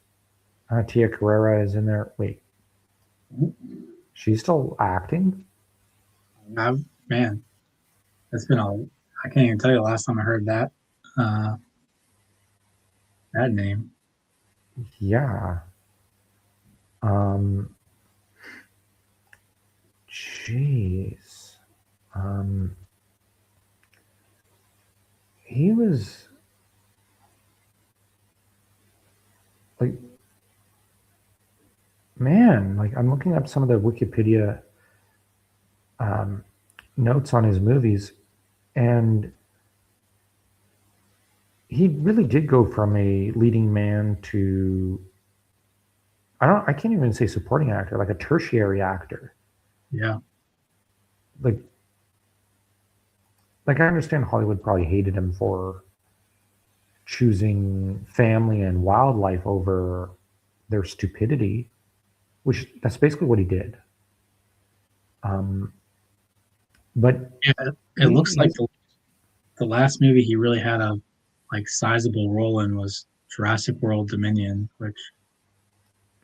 Tia Carrera is in there. Wait, she's still acting? Man, it's been I can't even tell you the last time I heard that name. Yeah. Jeez. He was like, man, like, I'm looking up some of the Wikipedia notes on his movies, and he really did go from a leading man to, I can't even say supporting actor, like a tertiary actor. Yeah. Like I understand Hollywood probably hated him for choosing family and wildlife over their stupidity, which that's basically what he did. But yeah, it looks like the last movie he really had a sizable role in was Jurassic World Dominion, which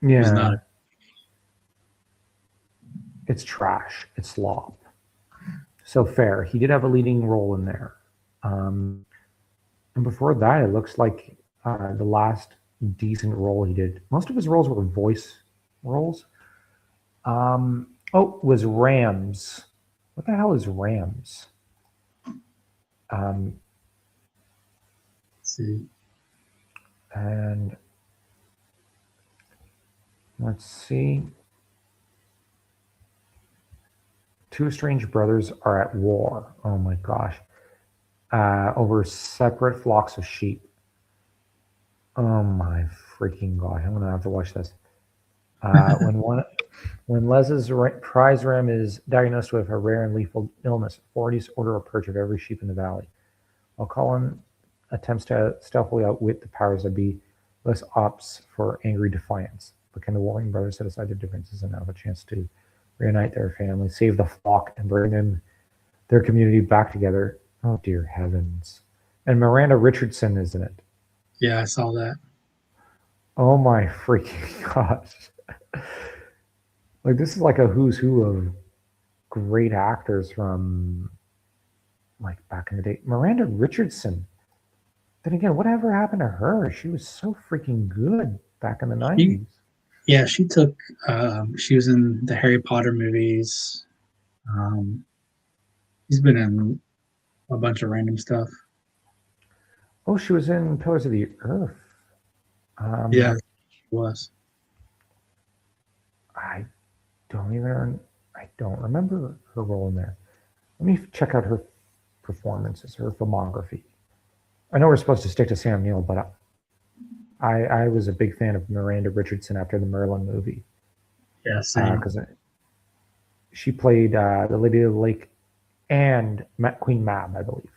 was not. It's trash. It's slop. So fair. He did have a leading role in there. And before that, it looks like the last decent role he did. Most of his roles were voice roles. Was Rams. What the hell is Rams? Let's see. And let's see. Two estranged brothers are at war. Oh my gosh. Over separate flocks of sheep. Oh my freaking gosh. I'm going to have to watch this. When one When Les's prize ram is diagnosed with a rare and lethal illness, authorities order a purge of every sheep in the valley. While Colin attempts to stealthily outwit the powers that be, Les opts for angry defiance. But can the warring brothers set aside their differences and have a chance to reunite their family, save the flock, and bring them their community back together? Oh dear heavens! And Miranda Richardson is in it. Yeah, I saw that. Oh my freaking gosh! Like this is like a who's who of great actors from like back in the day. Miranda Richardson. Then again, whatever happened to her? She was so freaking good back in the She, 90s. yeah, she took. She was in the Harry Potter movies. Um, she's been in a bunch of random stuff. Oh, she was in Pillars of the Earth. Yeah, Um, she was. I I don't remember her role in there. Let me check out her performances, her filmography. I know we're supposed to stick to Sam Neill, but I was a big fan of Miranda Richardson after the Merlin movie Yeah, same. because she played the Lady of the Lake and Queen Mab, I believe.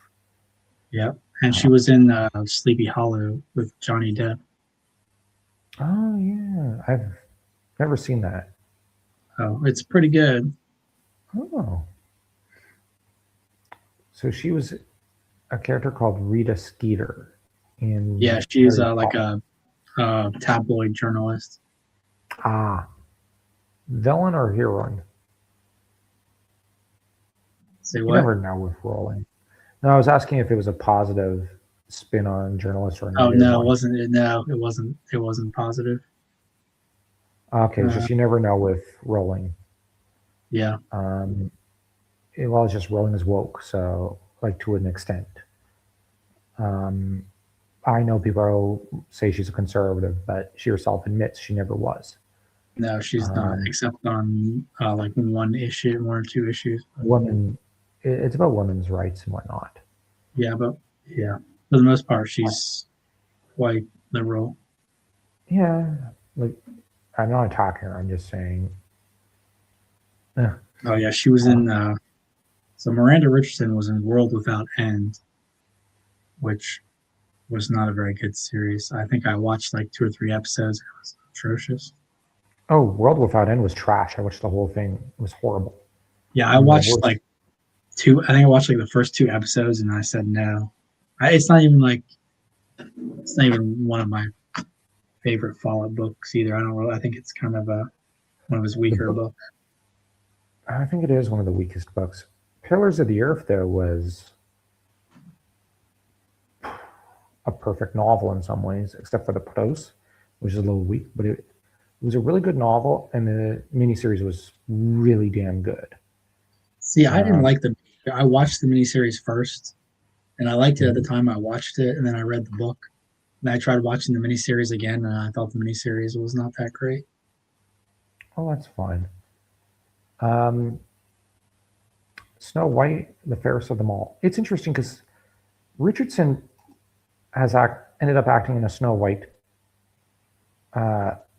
Yeah, and she Uh, was in Sleepy Hollow with Johnny Depp. oh yeah, I've never seen that. Oh, it's pretty good. Oh, so she was a character called Rita Skeeter Yeah, in she's Harry like Potter. a tabloid journalist. Ah, villain or heroine? Say You what? never know with Rowling. No, I was asking if it was a positive spin on journalists or a Oh negative no, it one. wasn't. No, it wasn't. It wasn't positive. Okay, it's Uh, just you never know with Rowling. yeah, Um, well, it's just Rowling is woke, so like to an extent. Um, I know people say she's a conservative, but she herself admits she never was. no, she's not. Um, Except on like one issue, one or two issues. But women, it's about women's rights and whatnot. yeah, but yeah, for the most part, she's quite liberal. Yeah, like I'm not attacking her. I'm just saying. eh, Oh yeah, she was in. So Miranda Richardson was in World Without End, which was not a very good series. I think I watched like two or three episodes. It was atrocious. oh, World Without End was trash. I watched the whole thing. It was horrible. Yeah, I One of the watched worst. like two. I think I watched like the first two episodes, and I said no. It's not even like it's not even one of my favorite Fallout books either. I don't really. I think it's kind of a one of his The weaker book, books. I think it is one of the weakest books. Pillars of the Earth, though, was a perfect novel in some ways, except for the prose, which is a little weak. But it was a really good novel, and the miniseries was really damn good. See, I didn't Um, like the. I watched the miniseries first, and I liked it at the mhm. time I watched it, and then I read the book. And I tried watching the miniseries again, and I thought the miniseries was not that great. Oh, that's fine. Um, Snow White, the fairest of them all. It's interesting because Richardson ended up acting in a Snow White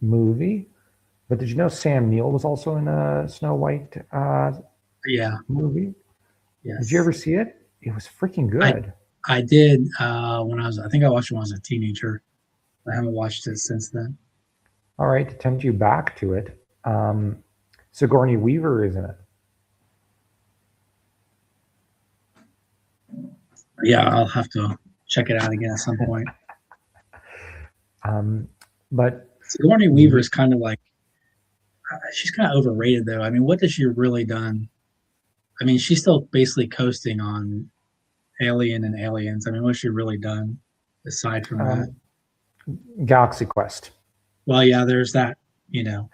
movie. But did you know Sam Neill was also in a Snow White Yeah, movie? Did you yes, ever see it? It was freaking I good. I did when I was. I think I watched it when I was a teenager. I haven't watched it since then. All right, to tempt you back to it, Sigourney Weaver is in it. Yeah, I'll have to check it out again at some point. Um, but Sigourney Weaver the is kind of like she's kind of overrated though. I mean, what has she really done? I mean, she's still basically coasting on Alien and Aliens. I mean, what's she really done aside from that? um, Galaxy Quest. Well, yeah, there's that. You know,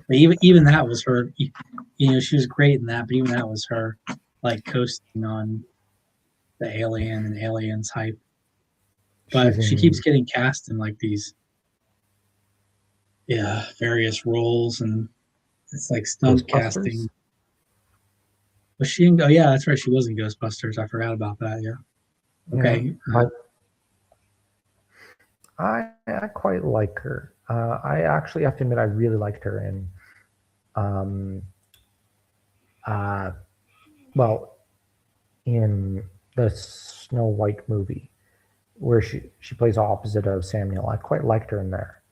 but even that was her. You know, she was great in that, but even that was her like coasting on the Alien and Aliens hype. She's But she keeps in getting cast in like these various roles, and it's like stunt Ghostbusters. casting. Was she in? Oh yeah, that's right. She was in Ghostbusters. I forgot about that. Yeah. Yeah, Okay. but I quite like her. I actually have to admit I really liked her in Um, uh, well, in the Snow White movie, where she plays opposite of Sam Neill. I quite liked her in there.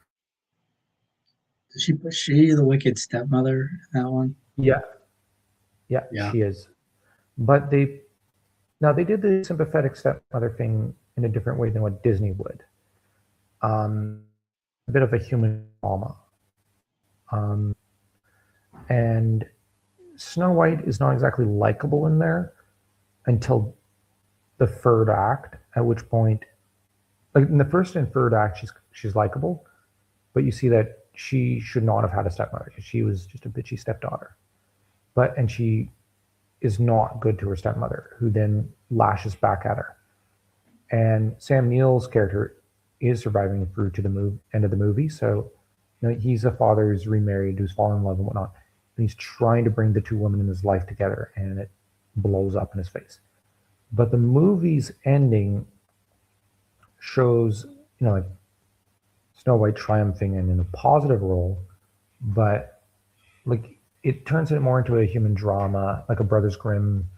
Was she the wicked stepmother in that one? Yeah, yeah, Yeah. she is. But they did the sympathetic stepmother thing in a different way than what Disney would. A bit of a human drama. Um, and Snow White is not exactly likable in there until the third act, at which point, like in the first and third act, she's likable, but you see that she should not have had a stepmother. She was just a bitchy stepdaughter. And she is not good to her stepmother, who then lashes back at her. And Sam Neill's character is surviving through to the end of the movie. So, he's a father who's remarried, who's fallen in love and whatnot, and he's trying to bring the two women in his life together, and it blows up in his face. But the movie's ending shows, like Snow White triumphing and in a positive role, but like it turns it more into a human drama, like a Brothers Grimm,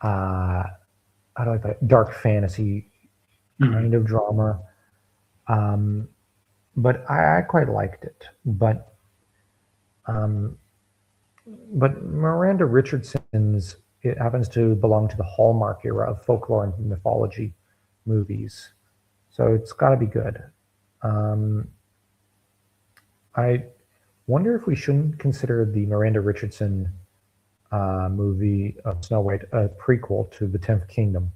uh, I don't like that dark fantasy kind of drama. Um, but I quite liked it. Um, but Miranda Richardson's it happens to belong to the Hallmark era of folklore and mythology movies, so it's got to be good. Um, I wonder if we shouldn't consider the Miranda Richardson movie of Snow White a prequel to The Tenth Kingdom.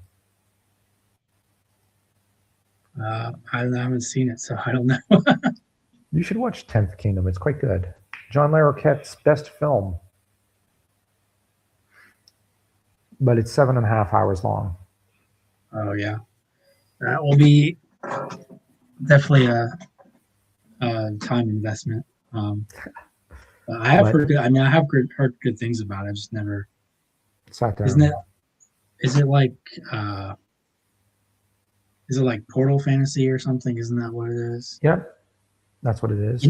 I haven't seen it, so I don't know. You should watch Tenth Kingdom. It's quite good. John Larroquette's best film, but it's 7.5 hours long. Oh yeah, that will be definitely a time investment. I have But heard good. I mean, I have heard good things about it. I just never. sat Isn't it? down. Is it like? Is it like Portal Fantasy or something? Isn't that what it is? Yep, that's what it is.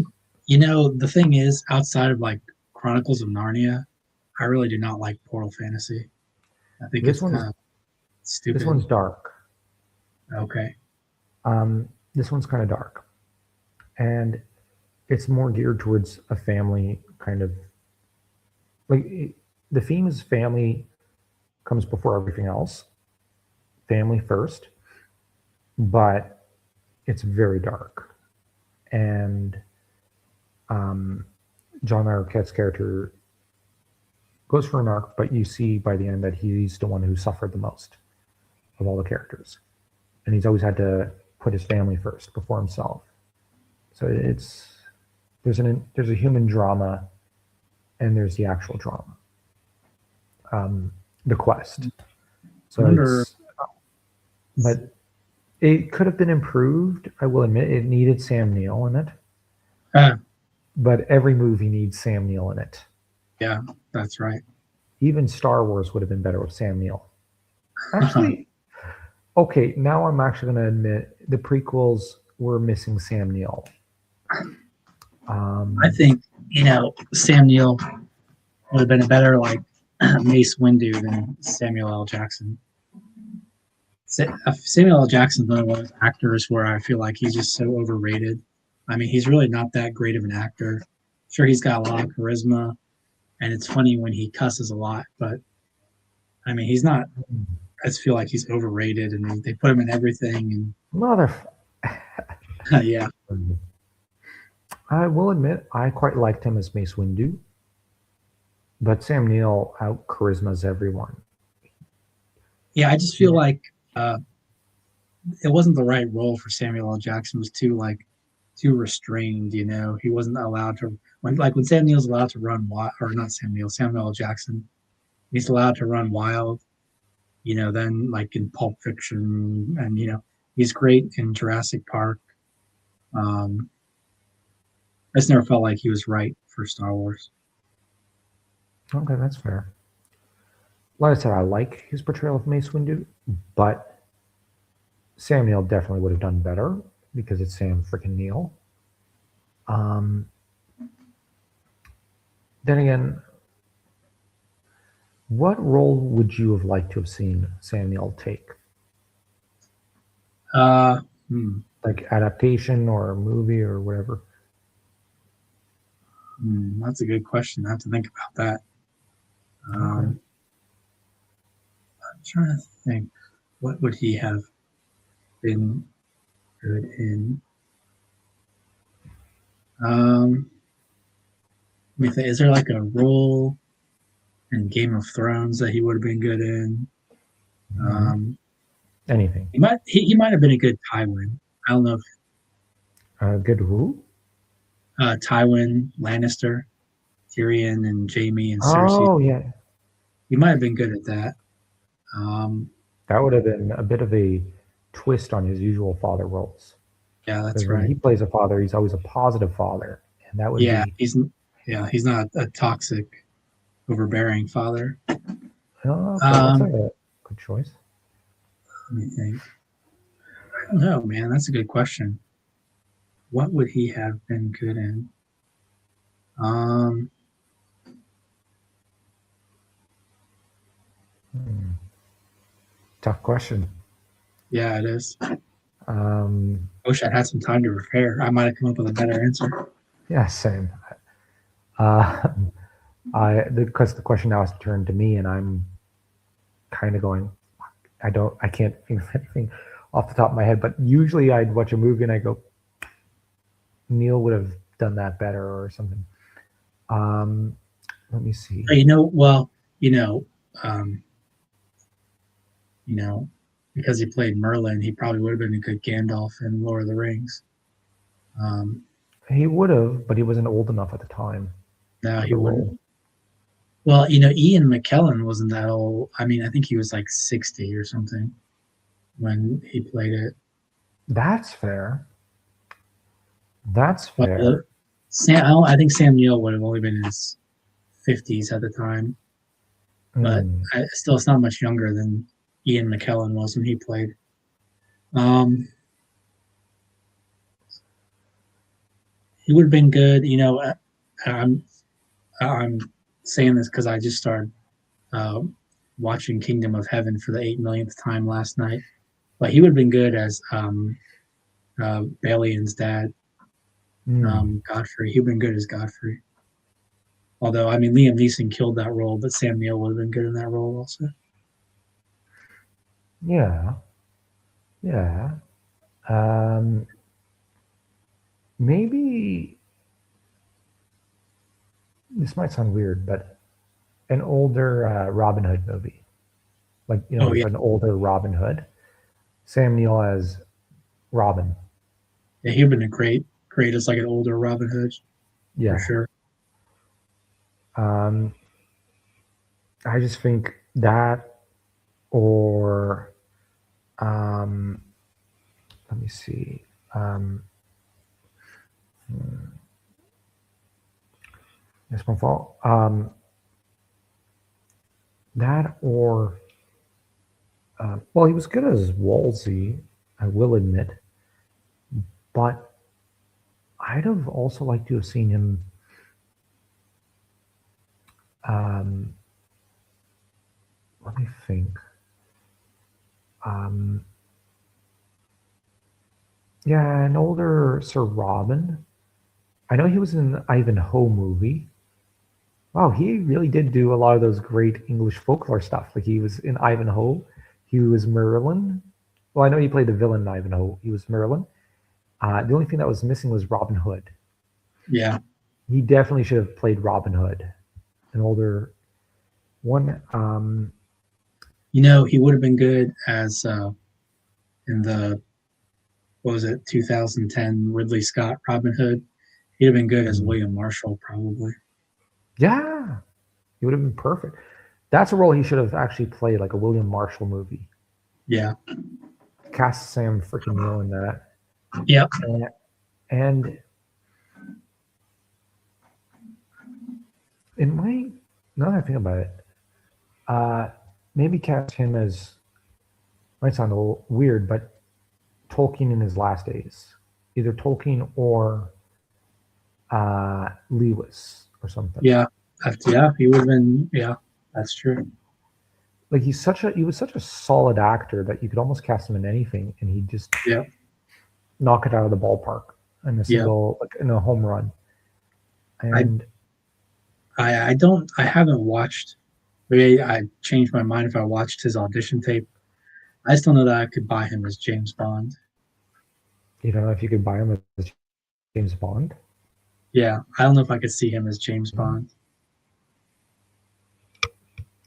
The thing is, outside of like Chronicles of Narnia, I really do not like Portal Fantasy. I think This it's one's kind of this stupid. one's dark. Okay. This one's kind of dark, and it's more geared towards a family kind of the theme is family comes before everything else, family first, but it's very dark. And John Larroquette's character goes for an arc, but you see by the end that he's the one who suffered the most of all the characters, and he's always had to put his family first before himself. So there's a human drama, and there's the actual drama, the quest. So but it could have been improved. I will admit it needed Sam Neill in it. But every movie needs Sam Neill in it. Yeah, that's right. Even Star Wars would have been better with Sam Neill. Actually, okay, now I'm actually going to admit the prequels were missing Sam Neill. I think Sam Neill would have been a better like Mace Windu than Samuel L. Jackson. Samuel L. Jackson's one of those actors where I feel like he's just so overrated. I mean, he's really not that great of an actor. Sure, he's got a lot of charisma, and it's funny when he cusses a lot, but I mean, he's not. I just feel like he's overrated, and they put him in everything. And Mother. yeah. I will admit I quite liked him as Mace Windu, but Sam Neill out charismas everyone. Yeah, I just feel like it wasn't the right role for Samuel L. Jackson. It was too restrained. He wasn't allowed to when Sam Neill's allowed to run wild, or not Samuel L. Jackson. He's allowed to run wild. Then like in Pulp Fiction, and he's great in Jurassic Park. I just never felt like he was right for Star Wars. Okay, that's fair. Like I said, I like his portrayal of Mace Windu, but Sam Neill definitely would have done better because it's Sam freaking Neill. Then again, what role would you have liked to have seen Sam Neill take? Uh, hmm, Like adaptation or a movie or whatever? that's a good question. I have to think about that. Okay. I'm trying to think. What would he have been good in? Let me think. Is there like a role in Game of Thrones that he would have been good in? Hmm. Um, Anything. he might have been a good Tywin. I don't know if Good who? Tywin Lannister, Tyrion and Jamie and Cersei. Oh, yeah. He might have been good at that. Um, That would have been a bit of a twist on his usual father roles. yeah, Because that's when right. he plays a father, he's always a positive father. And that would Yeah, be, he's not a toxic, overbearing father. oh, okay, that's Um, a good choice. let me think. I don't know, man. That's a good question. What would he have been good in? Um, Hmm. Tough question. yeah, it is. I Um, wish I'd had some time to prepare. I might have come up with a better answer. yeah, same. Uh, because the question now has turned to me, and I'm kind of going, I can't think of anything off the top of my head. But usually, I'd watch a movie and I go, Neil would have done that better or something. Um, let me see. Well, you know, um, you know, because he played Merlin, he probably would have been a good Gandalf in Lord of the Rings. Um, He would have, but he wasn't old enough at the time no, for he the wouldn't. role. Well, Ian McKellen wasn't that old. I mean, I think he was like 60 or something when he played it. That's fair. That's But fair. I think Sam Neill would have only been in his 50s at the time. But Mm. still, it's not much younger than Ian McKellen was when he played. Um, he would have been good. I'm I'm saying this because I just started uh, watching Kingdom of Heaven for the 8 millionth time last night. But he would have been good as Balian's dad, Mm. Godfrey. He'd been good as Godfrey. Although, I mean, Liam Neeson killed that role, but Sam Neill would have been good in that role also. Yeah. Yeah. Um, maybe this might sound weird, but an older Robin Hood movie, like Oh like yeah, an older Robin Hood, Sam Neill as Robin. yeah, he'd been a great as like an older Robin Hood for Yeah. sure. Um, I just think that, or um, let me see. Um, it's my fault. That or well, he was good as Wolsey, I will admit, but I'd have also liked to have seen him. Um, let me think. Um, yeah, an older Sir Robin. I know he was in the Ivanhoe movie. Wow, he really did do a lot of those great English folklore stuff. Like he was in Ivanhoe, he was Merlin. Well, I know he played the villain in Ivanhoe. He was Merlin. The only thing that was missing was Robin Hood. Yeah, He definitely should have played Robin Hood, an older one. he would have been good as in the what was it 2010 Ridley Scott Robin Hood. He'd have been good as Hmm, William Marshall probably. yeah, he would have been perfect. That's a role he should have actually played, like a William Marshall movie. Yeah, Cast Sam freaking Neill in that, yep. and, and it might. Now that I think about it, uh, maybe cast him as might sound a little weird, but Tolkien in his last days, either Tolkien or Lewis or something. Yeah, Yeah, he would have been. Yeah, that's true. Like he was such a solid actor that you could almost cast him in anything, and he'd just Yeah, knock it out of the ballpark in a yeah. single, like in a home run. I And I don't. I haven't watched. Maybe I changed my mind if I watched his audition tape. I just don't know that I could buy him as James Bond. you know, if you could buy him as James Bond, Yeah, I don't know if I could see him as James mm, Bond,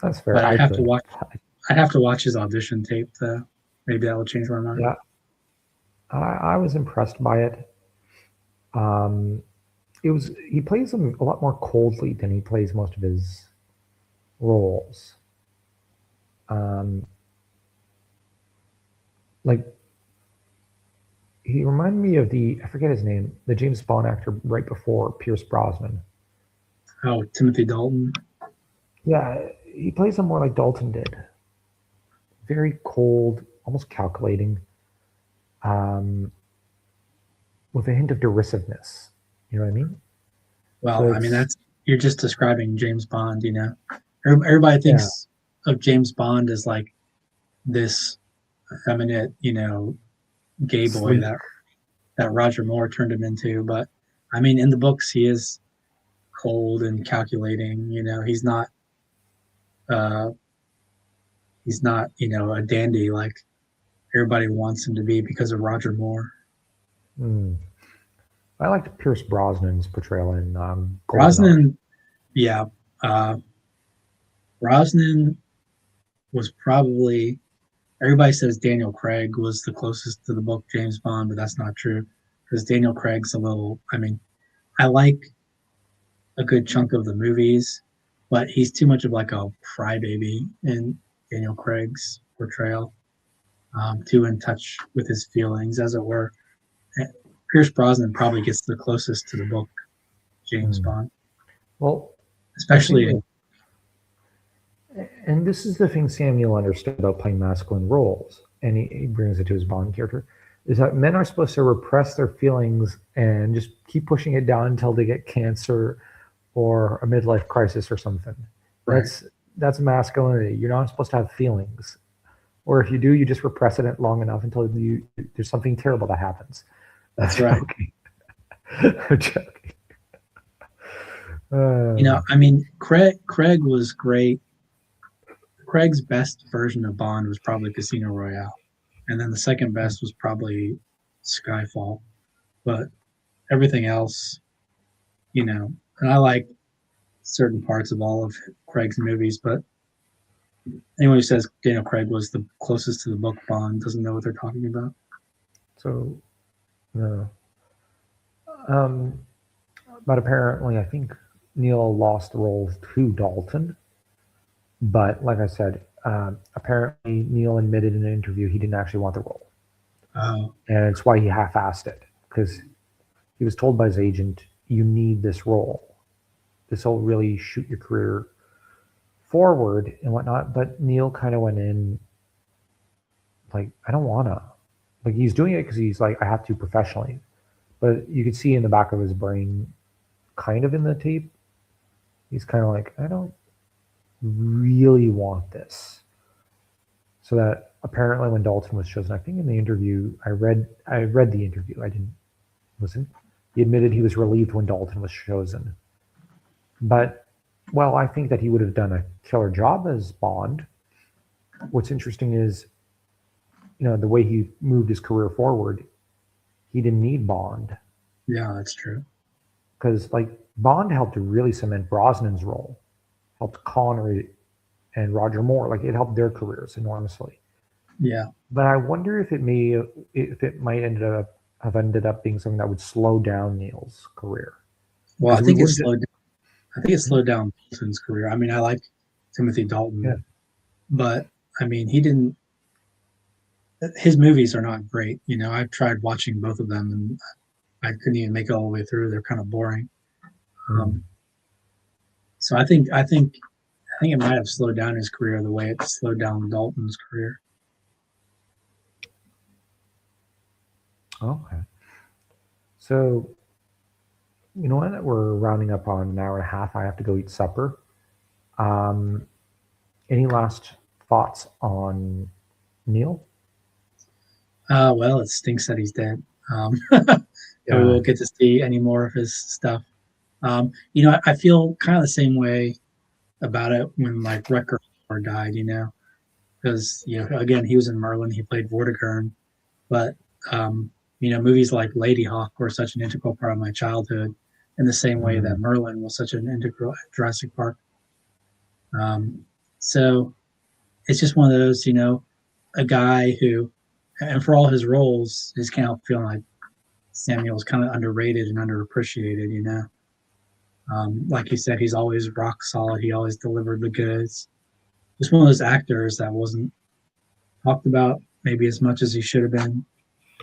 that's fair. but I I'd have to could. watch. I'd have to watch his audition tape. Though. Maybe that will change my mind. Yeah, I was impressed by it. Um, it was he plays them a lot more coldly than he plays most of his roles. Um, like he reminded me of the I forget his name, the James Bond actor right before Pierce Brosnan. Oh, Timothy Dalton. Yeah, he plays him more like Dalton did. Very cold, almost calculating, um, with a hint of derisiveness. You know what I mean? So Well, I mean it's that's you're just describing James Bond. You know, everybody yeah, thinks of James Bond as like this effeminate, gay boy sleek. that Roger Moore turned him into. But I mean, in the books, he is cold and calculating. Uh, he's not, a dandy like everybody wants him to be because of Roger Moore. Mm. I liked Pierce Brosnan's portrayal in Goldeneye. Brosnan, yeah, uh, Brosnan was probably everybody says Daniel Craig was the closest to the book James Bond, but that's not true because Daniel Craig's a little. I mean, I like a good chunk of the movies, but he's too much of like a crybaby in Daniel Craig's portrayal, too in touch with his feelings, as it were. Pierce Brosnan probably gets the closest to the book James Mm. Bond, Well, I think especially in. that, and this is the thing Samuel understood about playing masculine roles, and he brings it to his Bond character, is that men are supposed to repress their feelings and just keep pushing it down until they get cancer or a midlife crisis or something. Right. That's that's masculinity. You're not supposed to have feelings, or if you do, you just repress it long enough until there's something terrible that happens. I'm That's right. joking. I'm joking. Uh, I mean, Craig was great. Craig's best version of Bond was probably Casino Royale, and then the second best was probably Skyfall. But everything else, and I like certain parts of all of Craig's movies, but anyone who says Daniel Craig was the closest to the book Bond doesn't know what they're talking about. so no. Um, but apparently, I think Neil lost the role to Dalton. But like I said, apparently Neil admitted in an interview he didn't actually want the role, Oh, and it's why he half-assed it because he was told by his agent, "You need this role. This will really shoot your career forward and whatnot." But Neil kind of went in like, "I don't wanna." Like he's doing it because he's like, "I have to professionally." But you could see in the back of his brain, kind of in the tape, he's kind of like, "I don't really want this." So that apparently when Dalton was chosen, I think in the interview I read the interview. I didn't listen. He admitted he was relieved when Dalton was chosen. But well, I think that he would have done a killer job as Bond. What's interesting is, the way he moved his career forward, he didn't need Bond yeah, that's true. because like Bond helped to really cement Brosnan's role, helped Connery and Roger Moore, like it helped their careers enormously. Yeah. But I wonder if it might have ended up being something that would slow down Neil's career Well, because we wouldn't. I think it slowed down Dalton's career. I mean, I like Timothy Dalton, Yeah, but I mean, he didn't. His movies are not great. I've tried watching both of them, and I couldn't even make it all the way through. They're kind of boring. mm, Um, so I think it might have slowed down his career the way it slowed down Dalton's career. okay. So you know what? We're rounding up on an hour and a half. I have to go eat supper. Any last thoughts on Neill? Well, it stinks that he's dead. We won't get to see any more of his stuff. I feel kind of the same way about it when like Rutger Hauer died, because again, he was in Merlin, he played Vortigern, but movies like Lady Hawk were such an integral part of my childhood, in the same way that Merlin was such an integral Jurassic Park. So it's just one of those, a guy who, and for all his roles, just can't help feeling like Samuel's kind of underrated and underappreciated. Like you said, he's always rock solid. He always delivered the goods. Just one of those actors that wasn't talked about maybe as much as he should have been,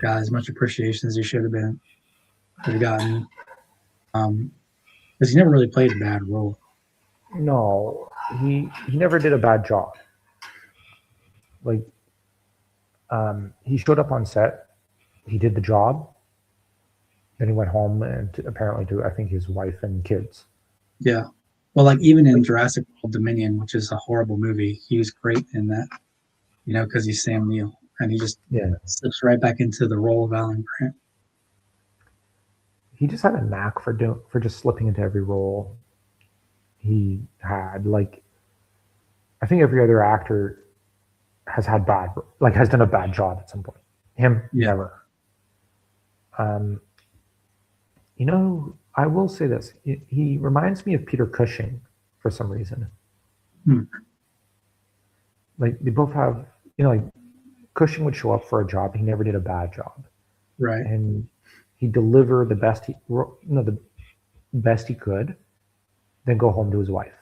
got as much appreciation as he should have gotten. Because he never really played a bad role. No, he never did a bad job. Like, he showed up on set, he did the job, then he went home and apparently to, I think, his wife and kids. Yeah. Well, like even in Jurassic World Dominion, which is a horrible movie, he was great in that, because he's Sam Neill, and he just slips right back into the role of Alan Grant. He just had a knack for just slipping into every role he had. Like, I think every other actor has done a bad job at some point. Him, never. I will say this. He reminds me of Peter Cushing for some reason. Like, they both have, like, Cushing would show up for a job. He never did a bad job. Right. And he delivered the best the best he could, then go home to his wife.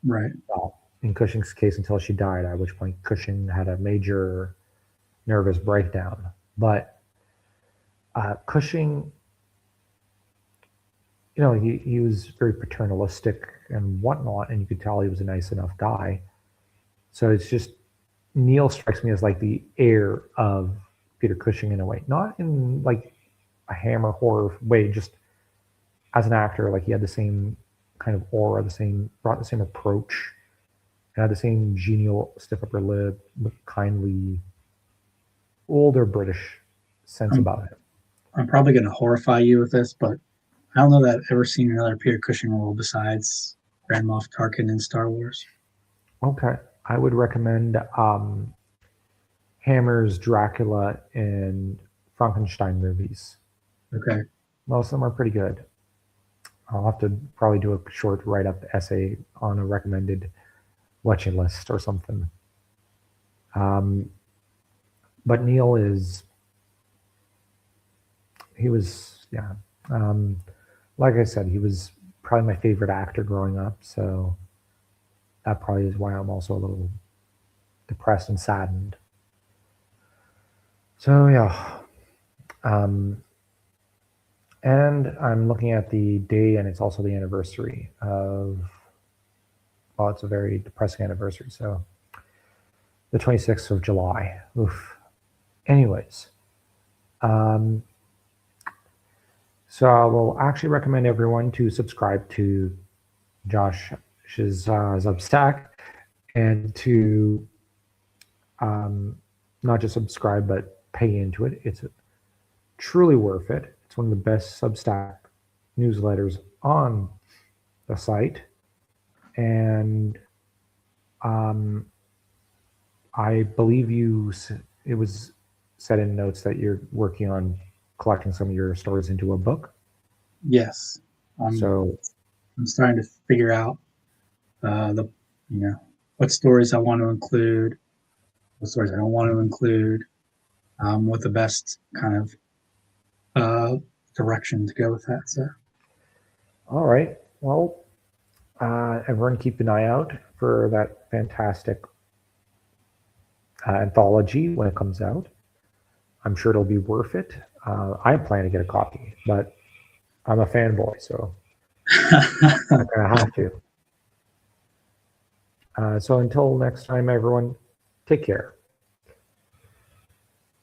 Right. Well, in Cushing's case, until she died, at which point Cushing had a major nervous breakdown. But Cushing, he was very paternalistic and whatnot, and you could tell he was a nice enough guy. So it's just, Neill strikes me as like the heir of Peter Cushing in a way, not in like a Hammer horror way, just as an actor. Like, he had the same kind of aura, brought the same approach, and had the same genial stiff upper lip, kindly, older British sense about him. I'm probably going to horrify you with this, but I don't know that I've ever seen another Peter Cushing role besides Grand Moff Tarkin in Star Wars. Okay. I would recommend Hammer's Dracula and Frankenstein movies. Okay. Most of them are pretty good. I'll have to probably do a short write-up essay on a recommended watching list or something. But Neill like I said, he was probably my favorite actor growing up, so that probably is why I'm also a little depressed and saddened. So yeah. And I'm looking at the day, and it's also the anniversary of, well, it's a very depressing anniversary. So the 26th of July. Oof. Anyways. So I will actually recommend everyone to subscribe to Josh's Substack, and to not just subscribe, but pay into it. It's truly worth it. It's one of the best Substack newsletters on the site. And I believe it was said in notes that you're working on collecting some of your stories into a book. Yes. So I'm starting to figure out what stories I want to include, what stories I don't want to include, what the best kind of direction to go with that. So, all right. Well, everyone keep an eye out for that fantastic anthology when it comes out. I'm sure it'll be worth it. I plan to get a copy, but I'm a fanboy, so I'm gonna have to. So until next time, everyone, take care.